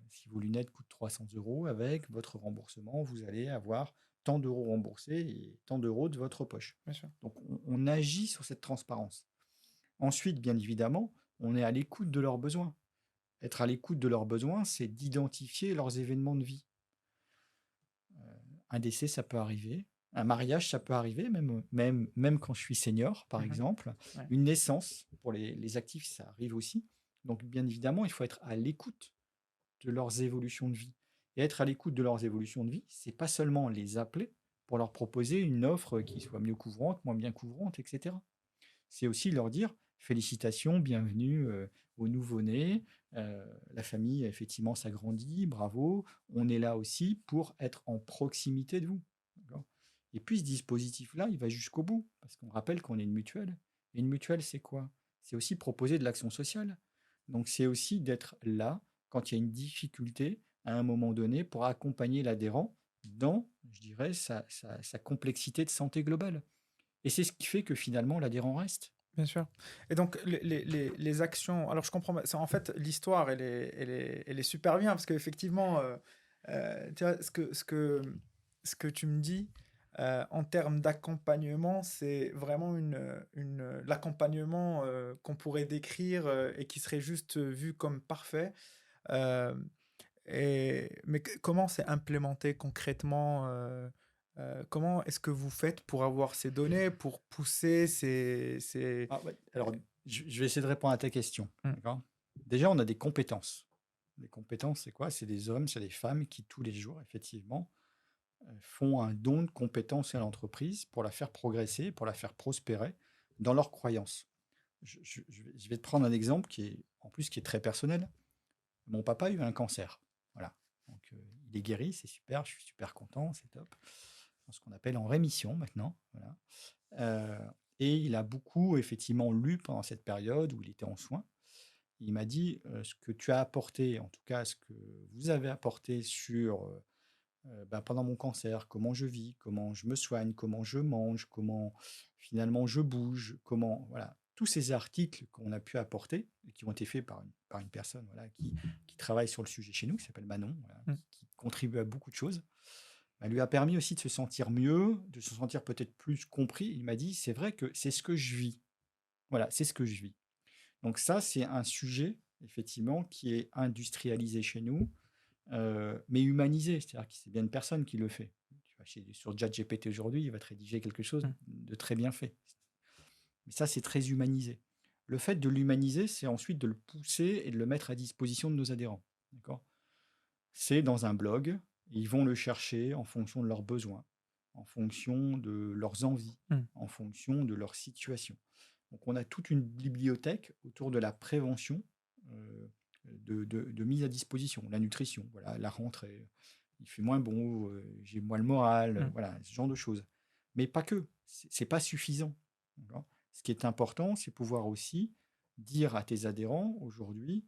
Si vos lunettes coûtent 300 euros, avec votre remboursement, vous allez avoir tant d'euros remboursés et tant d'euros de votre poche. Bien sûr. Donc, on agit sur cette transparence. Ensuite, bien évidemment, on est à l'écoute de leurs besoins. Être à l'écoute de leurs besoins, c'est d'identifier leurs événements de vie. Un décès, ça peut arriver. Un mariage, ça peut arriver, même quand je suis senior, par exemple. Ouais. Une naissance, pour les actifs, ça arrive aussi. Donc, bien évidemment, il faut être à l'écoute de leurs évolutions de vie. Et être à l'écoute de leurs évolutions de vie, c'est pas seulement les appeler pour leur proposer une offre qui soit mieux couvrante, moins bien couvrante, etc. C'est aussi leur dire félicitations, bienvenue au nouveau-né, la famille effectivement s'agrandit, bravo, on est là aussi pour être en proximité de vous. Et puis ce dispositif-là, il va jusqu'au bout, parce qu'on rappelle qu'on est une mutuelle. Et une mutuelle, c'est quoi? C'est aussi proposer de l'action sociale. Donc c'est aussi d'être là quand il y a une difficulté à un moment donné pour accompagner l'adhérent dans, je dirais, sa complexité de santé globale. Et c'est ce qui fait que finalement l'adhérent reste. Bien sûr. Et donc, les actions. Alors, je comprends. En fait, l'histoire, elle est super bien parce qu'effectivement, tu vois, ce que tu me dis en termes d'accompagnement, c'est vraiment l'accompagnement qu'on pourrait décrire et qui serait juste vu comme parfait. Euh, mais comment c'est implémenté concrètement comment est-ce que vous faites pour avoir ces données, pour pousser Ah ouais, alors, je vais essayer de répondre à ta question. Hmm. D'accord. Déjà, on a des compétences. Les compétences, c'est quoi? C'est des hommes, c'est des femmes qui, tous les jours, effectivement, font un don de compétences à l'entreprise pour la faire progresser, pour la faire prospérer dans leurs croyances. Je vais te prendre un exemple qui est, en plus, qui est très personnel. Mon papa a eu un cancer. Voilà. Donc, il est guéri, c'est super, je suis super content, c'est top. Ce qu'on appelle en rémission maintenant. Voilà. Et il a beaucoup, effectivement, lu pendant cette période où il était en soins. Il m'a dit ce que tu as apporté, en tout cas ce que vous avez apporté sur pendant mon cancer, comment je vis, comment je me soigne, comment je mange, comment finalement je bouge, comment voilà, tous ces articles qu'on a pu apporter et qui ont été faits par une personne voilà, qui travaille sur le sujet chez nous, qui s'appelle Manon, voilà, qui contribue à beaucoup de choses. Elle lui a permis aussi de se sentir mieux, de se sentir peut-être plus compris. Il m'a dit, c'est vrai que c'est ce que je vis. Voilà, c'est ce que je vis. Donc ça, c'est un sujet, effectivement, qui est industrialisé chez nous, mais humanisé. C'est-à-dire que c'est bien une personne qui le fait. Tu vois, sur ChatGPT aujourd'hui, il va te rédiger quelque chose de très bien fait. Mais ça, c'est très humanisé. Le fait de l'humaniser, c'est ensuite de le pousser et de le mettre à disposition de nos adhérents. D'accord. C'est dans un blog, ils vont le chercher en fonction de leurs besoins, en fonction de leurs envies, en fonction de leur situation. Donc on a toute une bibliothèque autour de la prévention de mise à disposition, la nutrition, voilà, la rentrée, il fait moins bon, j'ai moins le moral, voilà, ce genre de choses. Mais pas que, c'est pas suffisant. Ce qui est important, c'est pouvoir aussi dire à tes adhérents aujourd'hui,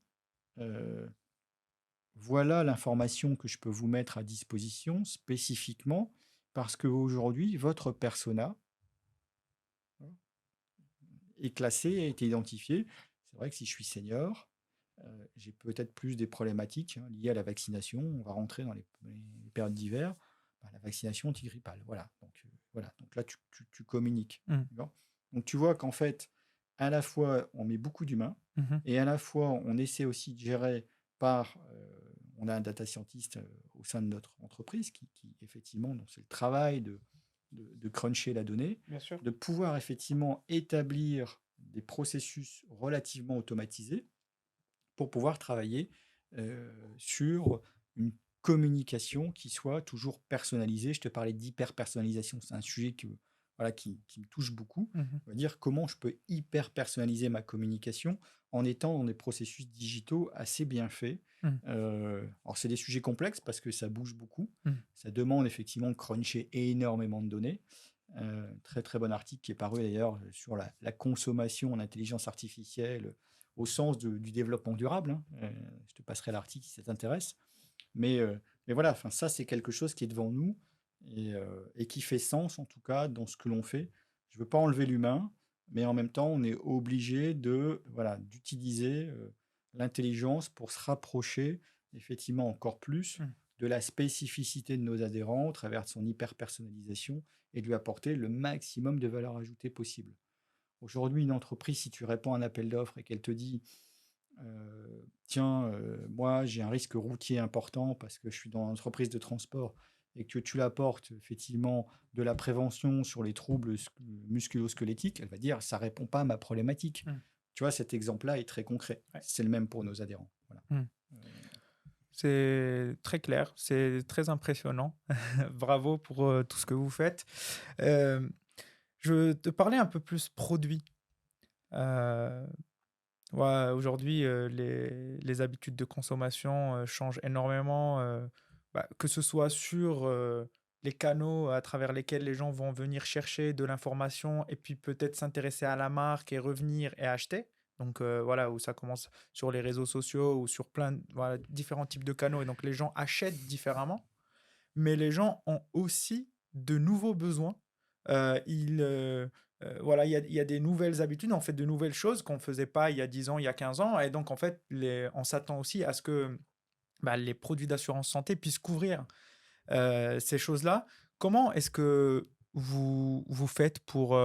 voilà l'information que je peux vous mettre à disposition spécifiquement parce qu'aujourd'hui, votre persona est classé, a été identifié. C'est vrai que si je suis senior, j'ai peut-être plus des problématiques liées à la vaccination. On va rentrer dans les périodes d'hiver. La vaccination antigrippale. Voilà. Donc là, tu communiques. Donc tu vois qu'en fait, à la fois, on met beaucoup d'humains et à la fois, on essaie aussi de gérer par. On a un data scientist au sein de notre entreprise qui effectivement, c'est le travail de cruncher la donnée, de pouvoir effectivement établir des processus relativement automatisés pour pouvoir travailler sur une communication qui soit toujours personnalisée. Je te parlais d'hyper-personnalisation, c'est un sujet qui me touche beaucoup. On va dire comment je peux hyper-personnaliser ma communication en étant dans des processus digitaux assez bien faits. Alors, c'est des sujets complexes parce que ça bouge beaucoup. Ça demande effectivement de cruncher énormément de données. Très très bon article qui est paru d'ailleurs sur la consommation en intelligence artificielle au sens du développement durable. Je te passerai l'article si ça t'intéresse. Mais voilà, ça c'est quelque chose qui est devant nous et qui fait sens, en tout cas, dans ce que l'on fait. Je ne veux pas enlever l'humain, mais en même temps, on est obligé d'utiliser l'intelligence pour se rapprocher, effectivement, encore plus Mmh. de la spécificité de nos adhérents au travers de son hyper-personnalisation et de lui apporter le maximum de valeur ajoutée possible. Aujourd'hui, une entreprise, si tu réponds à un appel d'offres et qu'elle te dit tiens, moi j'ai un risque routier important parce que je suis dans l'entreprise de transport et que tu l'apportes effectivement de la prévention sur les troubles musculo-squelettiques, elle va dire ça répond pas à ma problématique. Mmh. Tu vois, cet exemple-là est très concret. Ouais. C'est le même pour nos adhérents. Voilà. Mmh. C'est très clair, c'est très impressionnant. Bravo pour, tout ce que vous faites. Hem, je veux te parler un peu plus produit. Heu, ouais, aujourd'hui, les habitudes de consommation, changent énormément, que ce soit sur, les canaux à travers lesquels les gens vont venir chercher de l'information et puis peut-être s'intéresser à la marque et revenir et acheter. Donc, voilà, où ça commence sur les réseaux sociaux ou sur plein voilà, différents types de canaux et donc les gens achètent différemment. Mais les gens ont aussi de nouveaux besoins. Voilà, il y a des nouvelles habitudes, on fait de nouvelles choses qu'on ne faisait pas il y a 10 ans, il y a 15 ans et donc en fait, on s'attend aussi à ce que, les produits d'assurance santé puissent couvrir, ces choses-là. Comment est-ce que vous faites pour,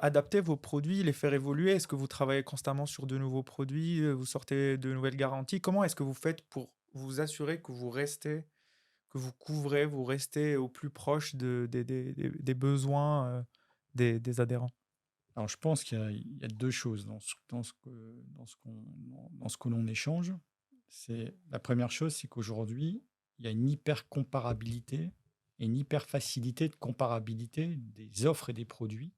adapter vos produits, les faire évoluer? Est-ce que vous travaillez constamment sur de nouveaux produits, vous sortez de nouvelles garanties? Comment est-ce que vous faites pour vous assurer que vous couvrez, vous restez au plus proche des besoins, des adhérents? Alors je pense qu'il y a deux choses dans ce que l'on échange. C'est la première chose, c'est qu'aujourd'hui, il y a une hyper comparabilité et une hyper facilité de comparabilité des offres et des produits.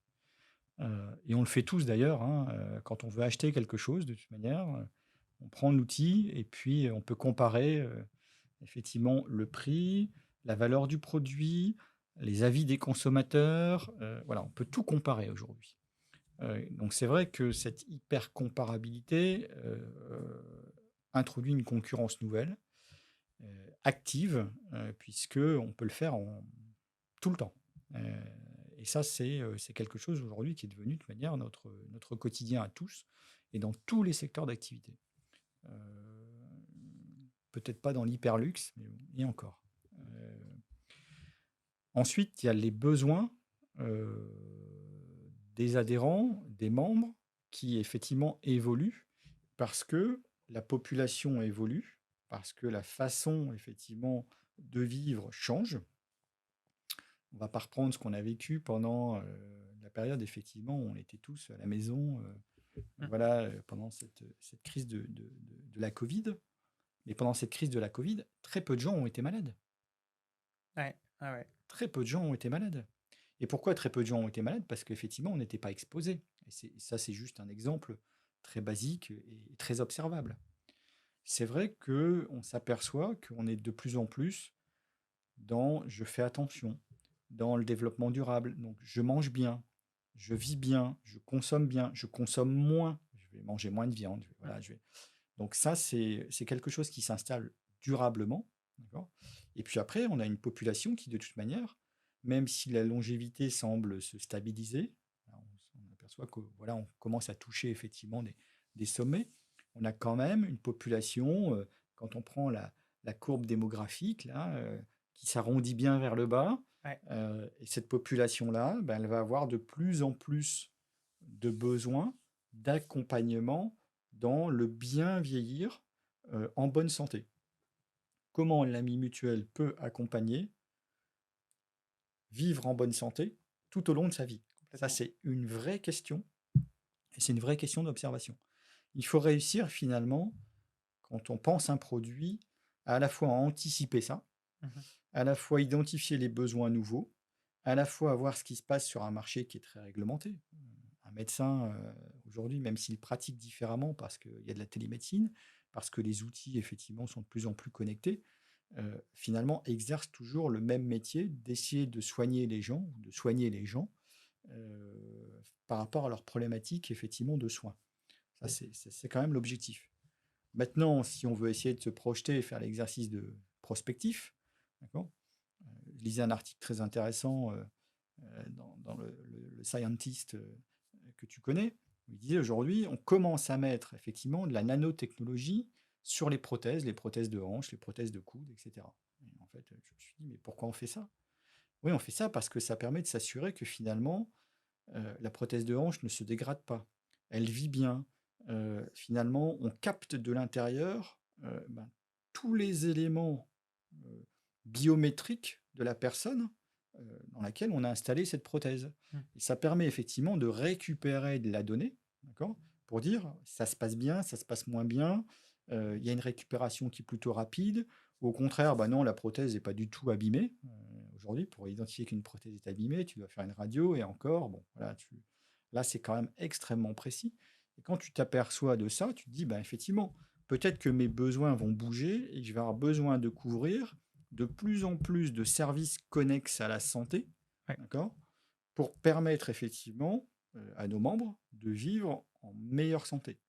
Et on le fait tous d'ailleurs, hein, quand on veut acheter quelque chose, de toute manière, on prend l'outil et puis on peut comparer effectivement le prix, la valeur du produit, les avis des consommateurs. Voilà, on peut tout comparer aujourd'hui. Donc c'est vrai que cette hyper comparabilité introduit une concurrence nouvelle, active, puisque on peut le faire tout le temps. Et ça, c'est quelque chose aujourd'hui qui est devenu de toute manière notre quotidien à tous et dans tous les secteurs d'activité. Peut-être pas dans l'hyperluxe, mais et encore. Ensuite, il y a les besoins des adhérents, des membres, qui effectivement évoluent parce que la population évolue, parce que la façon effectivement de vivre change. On va pas reprendre ce qu'on a vécu pendant la période effectivement où on était tous à la maison, Mmh. voilà, pendant cette crise de la Covid. Mais pendant cette crise de la Covid, très peu de gens ont été malades. Ouais, ouais, ouais. Très peu de gens ont été malades. Et pourquoi très peu de gens ont été malades? Parce qu'effectivement, on n'était pas exposés. Ça, c'est juste un exemple très basique et très observable. C'est vrai qu'on s'aperçoit qu'on est de plus en plus dans je fais attention, dans le développement durable. Donc, je mange bien, je vis bien, je consomme moins, je vais manger moins de viande. Mmh. Voilà, Donc, ça, c'est quelque chose qui s'installe durablement. D'accord. Et puis après, on a une population qui, de toute manière, même si la longévité semble se stabiliser, on aperçoit que voilà, on commence à toucher effectivement des sommets. On a quand même une population, quand on prend la courbe démographique, là, qui s'arrondit bien vers le bas. Ouais. Et cette population-là, ben, elle va avoir de plus en plus de besoins d'accompagnement dans le bien vieillir en bonne santé. Comment l'ami mutuel peut accompagner vivre en bonne santé tout au long de sa vie? Ça, Complètement. c'est une vraie question et c'est une vraie question d'observation. Il faut réussir finalement, quand on pense un produit, à la fois à anticiper ça, Mmh. à la fois identifier les besoins nouveaux, à la fois voir ce qui se passe sur un marché qui est très réglementé. Un médecin, aujourd'hui, même s'il pratique différemment parce qu'il y a de la télémédecine, parce que les outils, effectivement, sont de plus en plus connectés, finalement, exerce toujours le même métier d'essayer de soigner les gens, de soigner les gens par rapport à leurs problématiques, effectivement, de soins. Ça, c'est quand même l'objectif. Maintenant, si on veut essayer de se projeter et faire l'exercice de prospectif, d'accord, je lisais un article très intéressant dans le Scientist que tu connais. Il disait aujourd'hui, on commence à mettre effectivement de la nanotechnologie sur les prothèses de hanches, les prothèses de coudes, etc. Et en fait, je me suis dit, mais pourquoi on fait ça? Oui, on fait ça parce que ça permet de s'assurer que finalement, la prothèse de hanche ne se dégrade pas. Elle vit bien. Finalement, on capte de l'intérieur tous les éléments euh, biométriques de la personne dans laquelle on a installé cette prothèse. Et ça permet effectivement de récupérer de la donnée, d'accord, pour dire ça se passe bien, ça se passe moins bien, il y a une récupération qui est plutôt rapide, ou au contraire, bah non, la prothèse n'est pas du tout abîmée. Aujourd'hui, pour identifier qu'une prothèse est abîmée, tu dois faire une radio, et encore, bon, voilà, là, c'est quand même extrêmement précis. Et quand tu t'aperçois de ça, tu te dis, bah, effectivement, peut-être que mes besoins vont bouger et que je vais avoir besoin de couvrir de plus en plus de services connexes à la santé, Ouais. d'accord, pour permettre effectivement à nos membres de vivre en meilleure santé.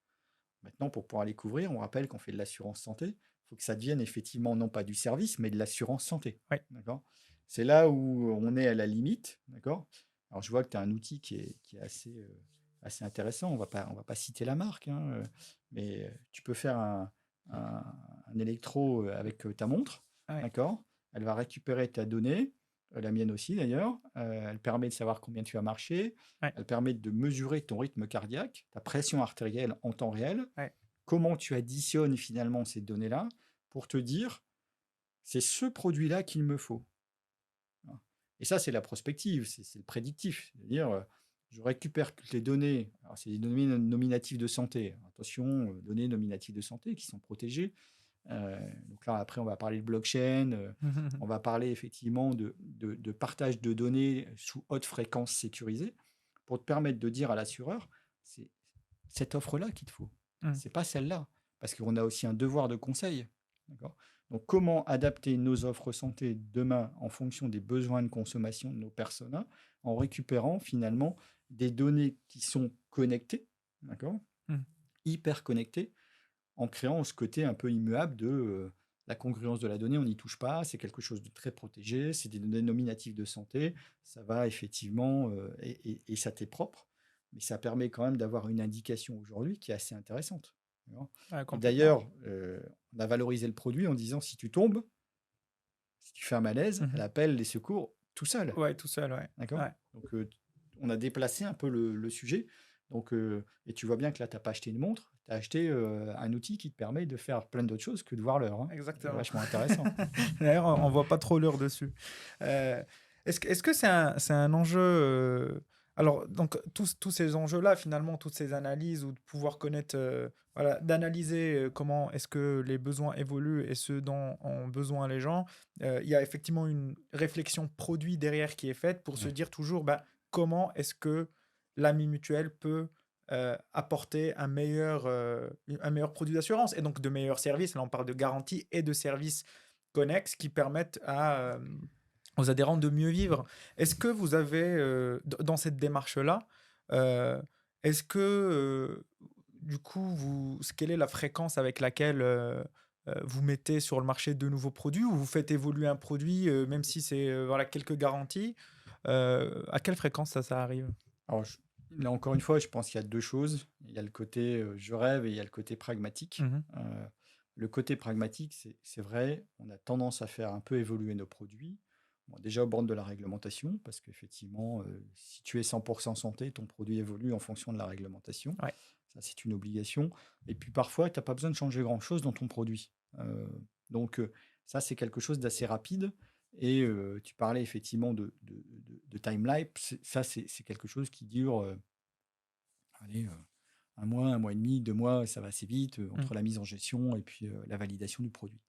Maintenant, pour pouvoir les couvrir, on rappelle qu'on fait de l'assurance santé. Il faut que ça devienne effectivement non pas du service, mais de l'assurance santé. Ouais. D'accord. C'est là où on est à la limite. D'accord. Alors, je vois que tu as un outil qui est assez intéressant. On va pas citer la marque, hein, mais tu peux faire un électro avec ta montre. Ouais. D'accord. Elle va récupérer ta donnée, la mienne aussi d'ailleurs. Elle permet de savoir combien tu as marché. Ouais. Elle permet de mesurer ton rythme cardiaque, ta pression artérielle en temps réel. Ouais. Comment tu additionnes finalement ces données-là pour te dire, c'est ce produit-là qu'il me faut. Et ça, c'est la prospective, c'est le prédictif. C'est-à-dire, je récupère toutes les données. Alors, c'est des données nominatives de santé. Attention, données nominatives de santé qui sont protégées. Donc là, après, on va parler de blockchain. On va parler effectivement de partage de données sous haute fréquence sécurisée pour te permettre de dire à l'assureur, c'est cette offre-là qu'il te faut. C'est pas celle-là. Parce qu'on a aussi un devoir de conseil. D'accord. Donc, comment adapter nos offres santé demain en fonction des besoins de consommation de nos personas en récupérant finalement des données qui sont connectées, d'accord, hyper connectées, en créant ce côté un peu immuable de la congruence de la donnée, on n'y touche pas, c'est quelque chose de très protégé, c'est des données nominatives de santé, ça va effectivement, et ça t'est propre, mais ça permet quand même d'avoir une indication aujourd'hui qui est assez intéressante. Ouais, Et complètement. d'ailleurs, on a valorisé le produit en disant si tu tombes, si tu fais un malaise, elle appelle les secours tout seul. Ouais, tout seul, ouais. D'accord. Ouais. Donc, on a déplacé un peu le sujet. Donc, et tu vois bien que là, tu n'as pas acheté une montre, tu as acheté un outil qui te permet de faire plein d'autres choses que de voir l'heure. C'est Exactement. vachement intéressant. D'ailleurs, on voit pas trop l'heure dessus. Est-ce que c'est un enjeu alors, donc, tous ces enjeux-là, finalement, toutes ces analyses ou de pouvoir connaître, voilà, d'analyser comment est-ce que les besoins évoluent et ce dont ont besoin les gens, il y a effectivement une réflexion produit derrière qui est faite pour se dire toujours comment est-ce que l'ami mutuel peut apporter un meilleur produit d'assurance et donc de meilleurs services. Là, on parle de garantie et de services connexes qui permettent aux adhérents de mieux vivre. Est-ce que vous avez, dans cette démarche-là, est-ce que, du coup, quelle est la fréquence avec laquelle vous mettez sur le marché de nouveaux produits ou vous faites évoluer un produit, même si c'est voilà, quelques garanties à quelle fréquence ça arrive? Alors, là, encore une fois, je pense qu'il y a deux choses. Il y a le côté je rêve et il y a le côté pragmatique. Le côté pragmatique, c'est vrai, on a tendance à faire un peu évoluer nos produits. Bon, déjà au bord de la réglementation, parce qu'effectivement, si tu es 100% santé, ton produit évolue en fonction de la réglementation. Ouais. Ça, c'est une obligation. Et puis parfois, tu n'as pas besoin de changer grand-chose dans ton produit. Donc, ça, c'est quelque chose d'assez rapide. Et tu parlais effectivement de time-lapse. Ça, c'est quelque chose qui dure allez, un mois et demi, 2 mois, ça va assez vite entre la mise en gestion et puis la validation du produit.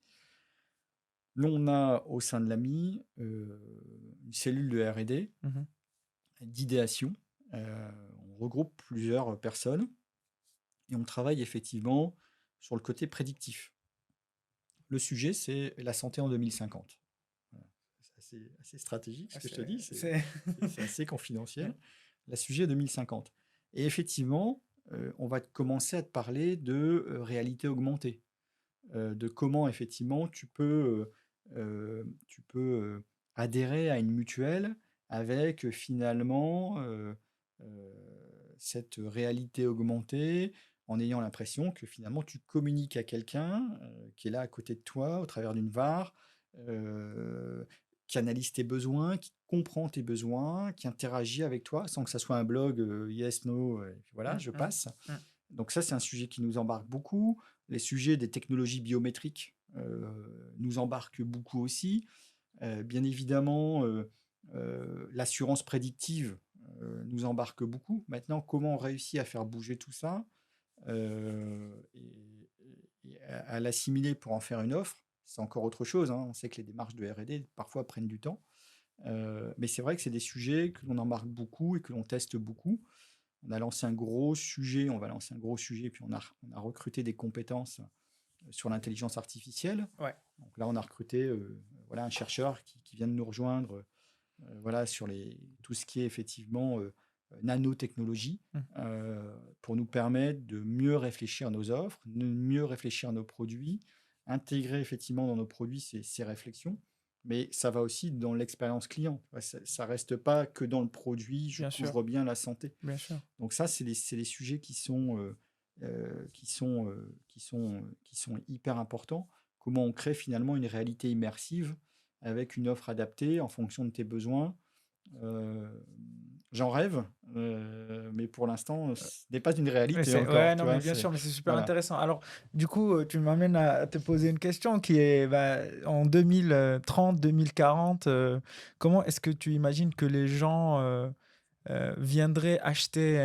Nous, on a au sein de l'AMI une cellule de R&D, d'idéation. On regroupe plusieurs personnes et on travaille effectivement sur le côté prédictif. Le sujet, c'est la santé en 2050. Voilà. C'est assez stratégique ce que je te dis, c'est assez confidentiel. Le sujet 2050. Et effectivement, on va commencer à te parler de réalité augmentée, de comment effectivement tu peux adhérer à une mutuelle avec finalement euh, cette réalité augmentée en ayant l'impression que finalement tu communiques à quelqu'un qui est là à côté de toi au travers d'une VAR, euh, qui analyse tes besoins, qui comprend tes besoins, qui interagit avec toi sans que ça soit un blog yes, no, et puis voilà, Mm, je mm, passe. mm. Donc ça, c'est un sujet qui nous embarque beaucoup. Les sujets des technologies biométriques nous embarquent beaucoup aussi. Bien évidemment, l'assurance prédictive nous embarque beaucoup. Maintenant, comment on réussit à faire bouger tout ça et à l'assimiler pour en faire une offre, c'est encore autre chose, hein. On sait que les démarches de R&D parfois prennent du temps. Mais c'est vrai que c'est des sujets que l'on embarque beaucoup et que l'on teste beaucoup. On a lancé un gros sujet, on va lancer un gros sujet, puis on a recruté des compétences sur l'intelligence artificielle. Ouais. Donc là, on a recruté voilà, un chercheur qui vient de nous rejoindre voilà, sur tout ce qui est effectivement nanotechnologie Mm. pour nous permettre de mieux réfléchir à nos offres, de mieux réfléchir à nos produits, intégrer effectivement dans nos produits ces réflexions. Mais ça va aussi dans l'expérience client. Ça ne reste pas que dans le produit, je Bien sûr, couvre bien la santé. bien sûr. Donc ça, c'est les sujets qui sont hyper importants. Comment on crée finalement une réalité immersive avec une offre adaptée en fonction de tes besoins. Euh, J'en rêve, mais pour l'instant, ce n'est pas une Mais réalité ouais, encore. Tu non, mais vois, bien sûr, mais c'est super voilà. intéressant. Alors, du coup, tu m'amènes à te poser une question qui est, bah, en 2030, 2040, comment est-ce que tu imagines que les gens viendraient acheter,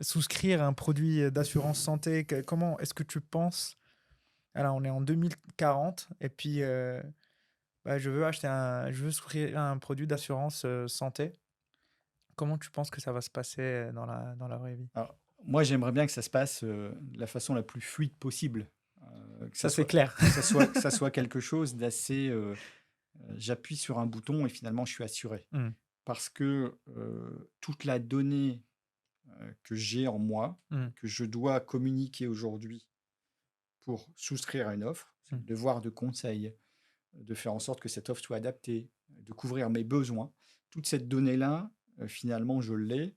souscrire un produit d'assurance santé? Comment est-ce que tu penses? Alors, on est en 2040 et puis bah, je veux souscrire un produit d'assurance santé. Comment tu penses que ça va se passer dans la vraie vie? Alors, moi, j'aimerais bien que ça se passe de la façon la plus fluide possible. Ça, c'est clair. Que ça soit quelque chose d'assez. J'appuie sur un bouton et finalement, je suis assuré. Mm, Parce que toute la donnée que j'ai en moi, mm, que je dois communiquer aujourd'hui pour souscrire à une offre, c'est mm. le devoir de conseil, de faire en sorte que cette offre soit adaptée, de couvrir mes besoins. Toute cette donnée-là, finalement, je l'ai.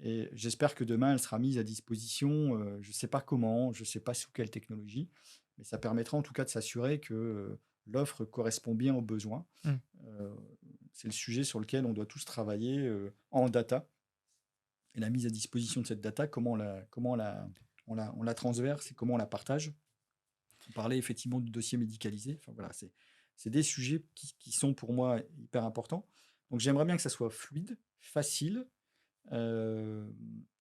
Et j'espère que demain, elle sera mise à disposition. Je ne sais pas comment, je ne sais pas sous quelle technologie, mais ça permettra en tout cas de s'assurer que l'offre correspond bien aux besoins. Mm. Euh, c'est le sujet sur lequel on doit tous travailler en data. Et la mise à disposition de cette data, on la transverse et comment on la partage. On parlait effectivement du dossier médicalisé. Enfin, voilà, c'est des sujets qui sont pour moi hyper importants. Donc j'aimerais bien que ça soit fluide, facile, euh,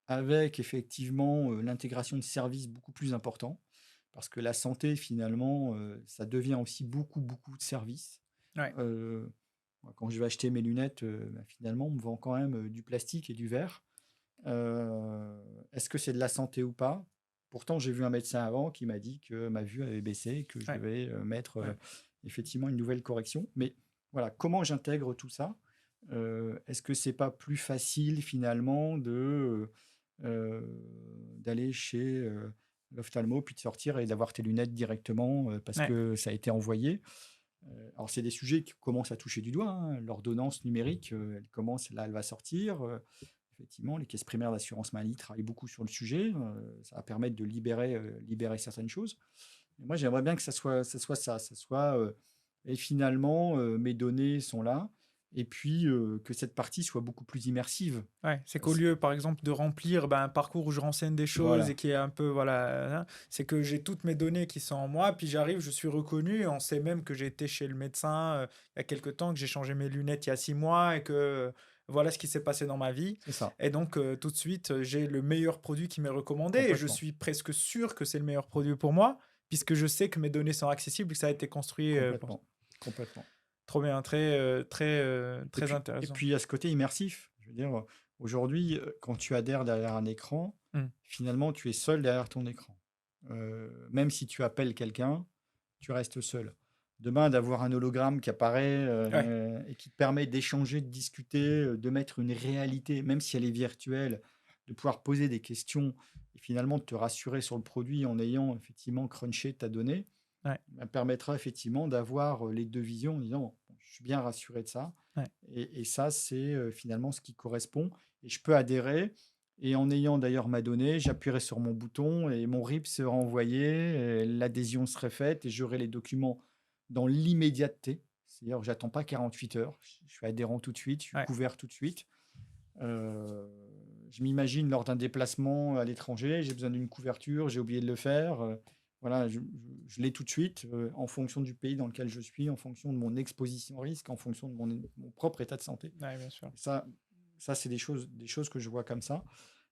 avec effectivement l'intégration de services beaucoup plus importants. Parce que la santé, finalement, ça devient aussi beaucoup de services. Ouais. Moi, quand je vais acheter mes lunettes, bah, finalement, on me vend quand même du plastique et du verre. Est-ce que c'est de la santé ou pas? Pourtant, j'ai vu un médecin avant qui m'a dit que ma vue avait baissé, que je Ouais. devais mettre Ouais. effectivement une nouvelle correction. Mais voilà, comment j'intègre tout ça? Est-ce que c'est pas plus facile finalement d'aller chez l'ophtalmo puis de sortir et d'avoir tes lunettes directement parce Ouais. que ça a été envoyé? Alors, c'est des sujets qui commencent à toucher du doigt, hein. L'ordonnance numérique, elle commence, là, elle va sortir. Effectivement, les caisses primaires d'assurance maladie travaillent beaucoup sur le sujet. Ça va permettre de libérer certaines choses. Mais moi, j'aimerais bien que ça soit et finalement, mes données sont là. Et puis, que cette partie soit beaucoup plus immersive. Ouais, c'est qu'au C'est- lieu, par exemple, de remplir un parcours où je renseigne des choses et Voilà, qui est un peu, voilà, hein, c'est que j'ai toutes mes données qui sont en moi, puis j'arrive, je suis reconnu, et on sait même que j'ai été chez le médecin il y a quelque temps, que j'ai changé mes lunettes il y a 6 mois, et que voilà ce qui s'est passé dans ma vie. c'est ça, Et donc, tout de suite, j'ai le meilleur produit qui m'est recommandé, et je complètement, suis presque sûr que c'est le meilleur produit pour moi, puisque je sais que mes données sont accessibles, que ça a été construit pour ça. complètement, complètement. Trop bien, très Et intéressant. puis, il y a ce côté immersif. Je veux dire, aujourd'hui, quand tu adhères derrière un écran, Mm. finalement, tu es seul derrière ton écran. Même si tu appelles quelqu'un, tu restes seul. Demain, d'avoir un hologramme qui apparaît Ouais, et qui te permet d'échanger, de discuter, de mettre une réalité, même si elle est virtuelle, de pouvoir poser des questions et finalement de te rassurer sur le produit en ayant effectivement crunché ta donnée, ouais. bah, permettra effectivement d'avoir les deux visions en disant, bon, je suis bien rassuré de ça. Ouais. Et ça, c'est finalement ce qui correspond. Et je peux adhérer. Et en ayant d'ailleurs ma donnée, j'appuierai sur mon bouton et mon RIB sera envoyé, et l'adhésion serait faite et j'aurai les documents dans l'immédiateté. C'est-à-dire que j'attends pas 48 heures. Je suis adhérent tout de suite, je suis Ouais. couvert tout de suite. Euh, je m'imagine lors d'un déplacement à l'étranger, j'ai besoin d'une couverture, j'ai oublié de le faire. Voilà, je l'ai tout de suite en fonction du pays dans lequel je suis, en fonction de mon exposition au risque, en fonction de mon propre état de santé. Ouais, bien sûr. Ça c'est des choses que je vois comme ça.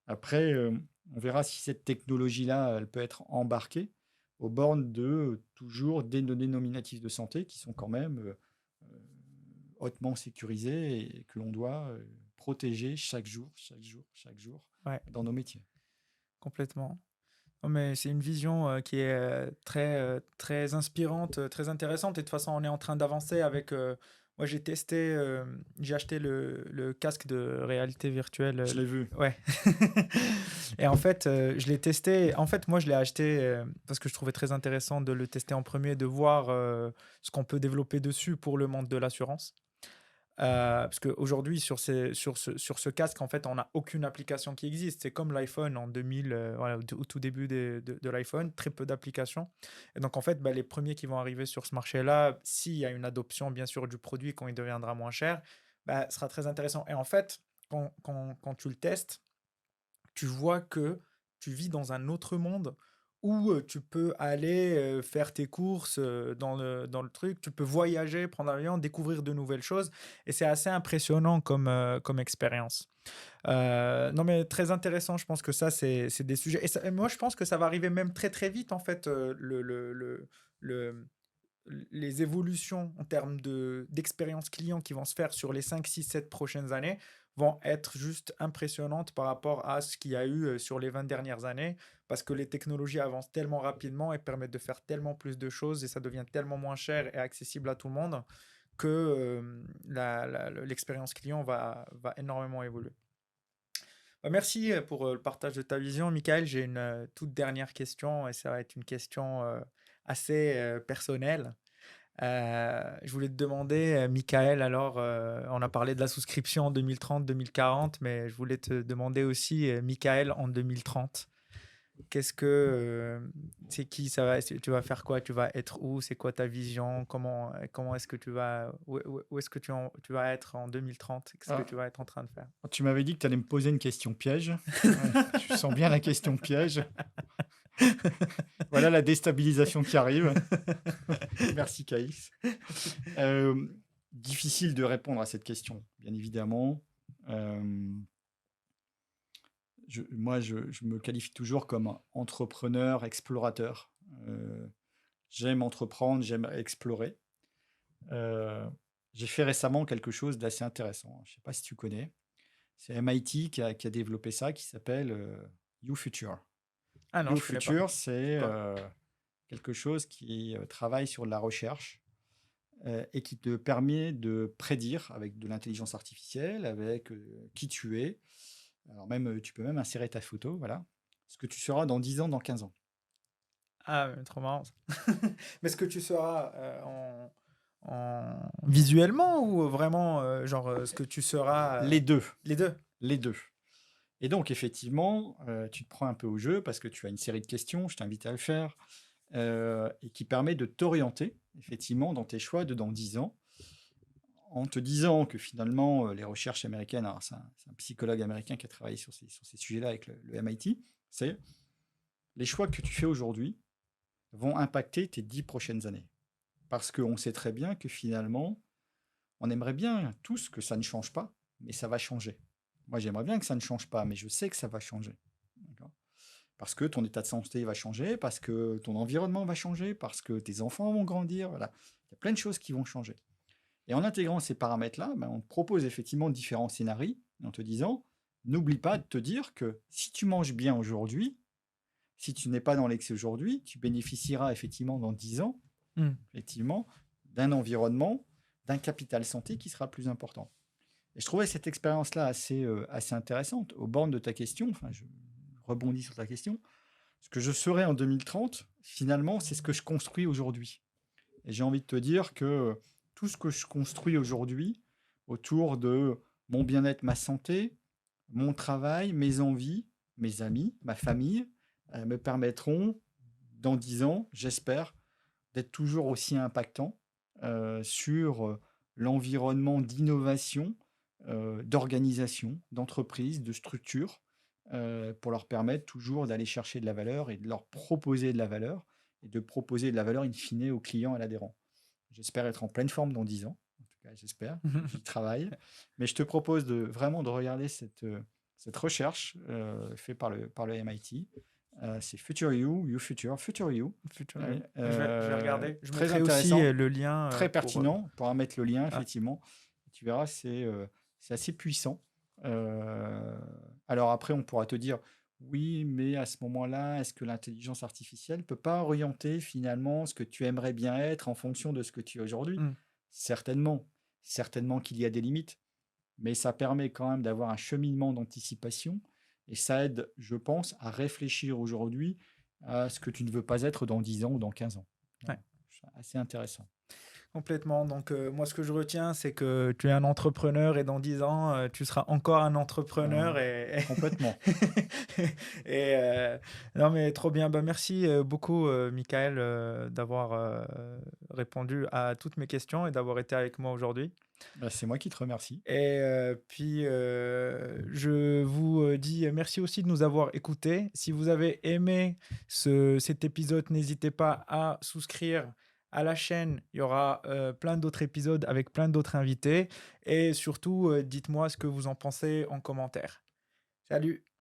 Après, on verra si cette technologie-là, elle peut être embarquée aux bornes de toujours des données nominatives de santé qui sont quand même hautement sécurisées et que l'on doit protéger chaque jour Ouais, dans nos métiers. complètement. Non, mais c'est une vision qui est très inspirante, très intéressante. Et de toute façon, on est en train d'avancer avec. Moi, j'ai acheté le casque de réalité virtuelle. Je l'ai vu. Ouais. Et en fait, je l'ai testé. En fait, moi, je l'ai acheté parce que je trouvais très intéressant de le tester en premier, de voir ce qu'on peut développer dessus pour le monde de l'assurance. Parce qu'aujourd'hui, sur ce casque, en fait, on n'a aucune application qui existe. C'est comme l'iPhone en 2000, voilà, au tout début de l'iPhone, très peu d'applications. Et donc, en fait, bah, les premiers qui vont arriver sur ce marché-là, s'il y a une adoption, bien sûr, du produit quand il deviendra moins cher, bah, sera très intéressant. Et en fait, quand tu le testes, tu vois que tu vis dans un autre monde où tu peux aller faire tes courses dans le truc, tu peux voyager, prendre l'avion, découvrir de nouvelles choses. Et c'est assez impressionnant comme expérience. Non, mais très intéressant. Je pense que ça, c'est des sujets. Et moi, je pense que ça va arriver même très, très vite, en fait, le, les évolutions en termes d'expérience client qui vont se faire sur les 5, 6, 7 prochaines années vont être juste impressionnantes par rapport à ce qu'il y a eu sur les 20 dernières années, parce que les technologies avancent tellement rapidement et permettent de faire tellement plus de choses et ça devient tellement moins cher et accessible à tout le monde que l'expérience client va énormément évoluer. Bah, merci pour le partage de ta vision, Michael. J'ai une toute dernière question et ça va être une question assez personnelle. Je voulais te demander, Michael, alors on a parlé de la souscription en 2030-2040, mais je voulais te demander aussi, Michael, en 2030. Qu'est-ce que c'est qui ça va, tu vas faire quoi? Tu vas être où? C'est quoi ta vision? Comment est-ce que tu vas où est-ce que tu vas être en 2030? Qu'est-ce que Ah, tu vas être en train de faire? tu m'avais dit que tu allais me poser une question piège. Ouais, je sens bien la question piège. Voilà la déstabilisation qui arrive. Merci, Caïs. Difficile de répondre à cette question, bien évidemment. Moi, je me qualifie toujours comme entrepreneur, explorateur. J'aime entreprendre, j'aime explorer. J'ai fait récemment quelque chose d'assez intéressant. Je ne sais pas si tu connais. C'est MIT qui a développé ça, qui s'appelle YouFuture. Ah non, je connais pas. YouFuture, c'est Quoi? quelque chose qui travaille sur de la recherche et qui te permet de prédire avec de l'intelligence artificielle, avec qui tu es. Alors même, tu peux même insérer ta photo, voilà. Ce que tu seras dans 10 ans, dans 15 ans. Ah, trop marrant ça. Mais est-ce que tu seras visuellement ou vraiment genre ce que tu seras Les deux, les deux? les deux. Et donc, effectivement, tu te prends un peu au jeu parce que tu as une série de questions, je t'invite à le faire, et qui permet de t'orienter, effectivement, dans tes choix de dans 10 ans, en te disant que finalement, les recherches américaines, alors c'est un psychologue américain qui a travaillé sur ces sujets-là avec le MIT, c'est les choix que tu fais aujourd'hui vont impacter tes 10 prochaines années. Parce qu'on sait très bien que finalement, on aimerait bien tous que ça ne change pas, mais ça va changer. Moi, j'aimerais bien que ça ne change pas, mais je sais que ça va changer. Parce que ton état de santé va changer, parce que ton environnement va changer, parce que tes enfants vont grandir. Voilà. Il y a plein de choses qui vont changer. Et en intégrant ces paramètres-là, on te propose effectivement différents scénarios en te disant, n'oublie pas de te dire que si tu manges bien aujourd'hui, si tu n'es pas dans l'excès aujourd'hui, tu bénéficieras effectivement dans 10 ans, effectivement, d'un environnement, d'un capital santé qui sera plus important. Et je trouvais cette expérience-là assez intéressante. Aux bornes de ta question, enfin, je rebondis sur ta question, ce que je serai en 2030, finalement, c'est ce que je construis aujourd'hui. Et j'ai envie de te dire que tout ce que je construis aujourd'hui autour de mon bien-être, ma santé, mon travail, mes envies, mes amis, ma famille, me permettront, dans 10 ans, j'espère, d'être toujours aussi impactant sur l'environnement d'innovation, d'organisation, d'entreprise, de structure, pour leur permettre toujours d'aller chercher de la valeur et de leur proposer de la valeur, et de proposer de la valeur in fine aux clients et à l'adhérent. J'espère être en pleine forme dans 10 ans. En tout cas, j'espère. J'y travaille. Mais je te propose vraiment de regarder cette recherche faite par le MIT. C'est Future You, You Future, Future You. Futur You. Je vais regarder. Je Très mettrai aussi intéressant, le lien très pour. pertinent. On pourra mettre le lien, Ah, effectivement. Tu verras, c'est assez puissant. Alors après, on pourra te dire, oui, mais à ce moment-là, est-ce que l'intelligence artificielle ne peut pas orienter finalement ce que tu aimerais bien être en fonction de ce que tu es aujourd'hui? hmm. Certainement, certainement qu'il y a des limites, mais ça permet quand même d'avoir un cheminement d'anticipation et ça aide, je pense, à réfléchir aujourd'hui à ce que tu ne veux pas être dans 10 ans ou dans 15 ans. Ouais. Voilà. C'est assez intéressant. Complètement. Donc, moi, ce que je retiens, c'est que tu es un entrepreneur et dans 10 ans, tu seras encore un entrepreneur. Complètement. Et non, mais trop bien. Bah, merci beaucoup, Michael, d'avoir répondu à toutes mes questions et d'avoir été avec moi aujourd'hui. Bah, c'est moi qui te remercie. Et puis, je vous dis merci aussi de nous avoir écoutés. Si vous avez aimé cet épisode, n'hésitez pas à souscrire à la chaîne. Il y aura plein d'autres épisodes avec plein d'autres invités. Et surtout, dites-moi ce que vous en pensez en commentaire. Salut!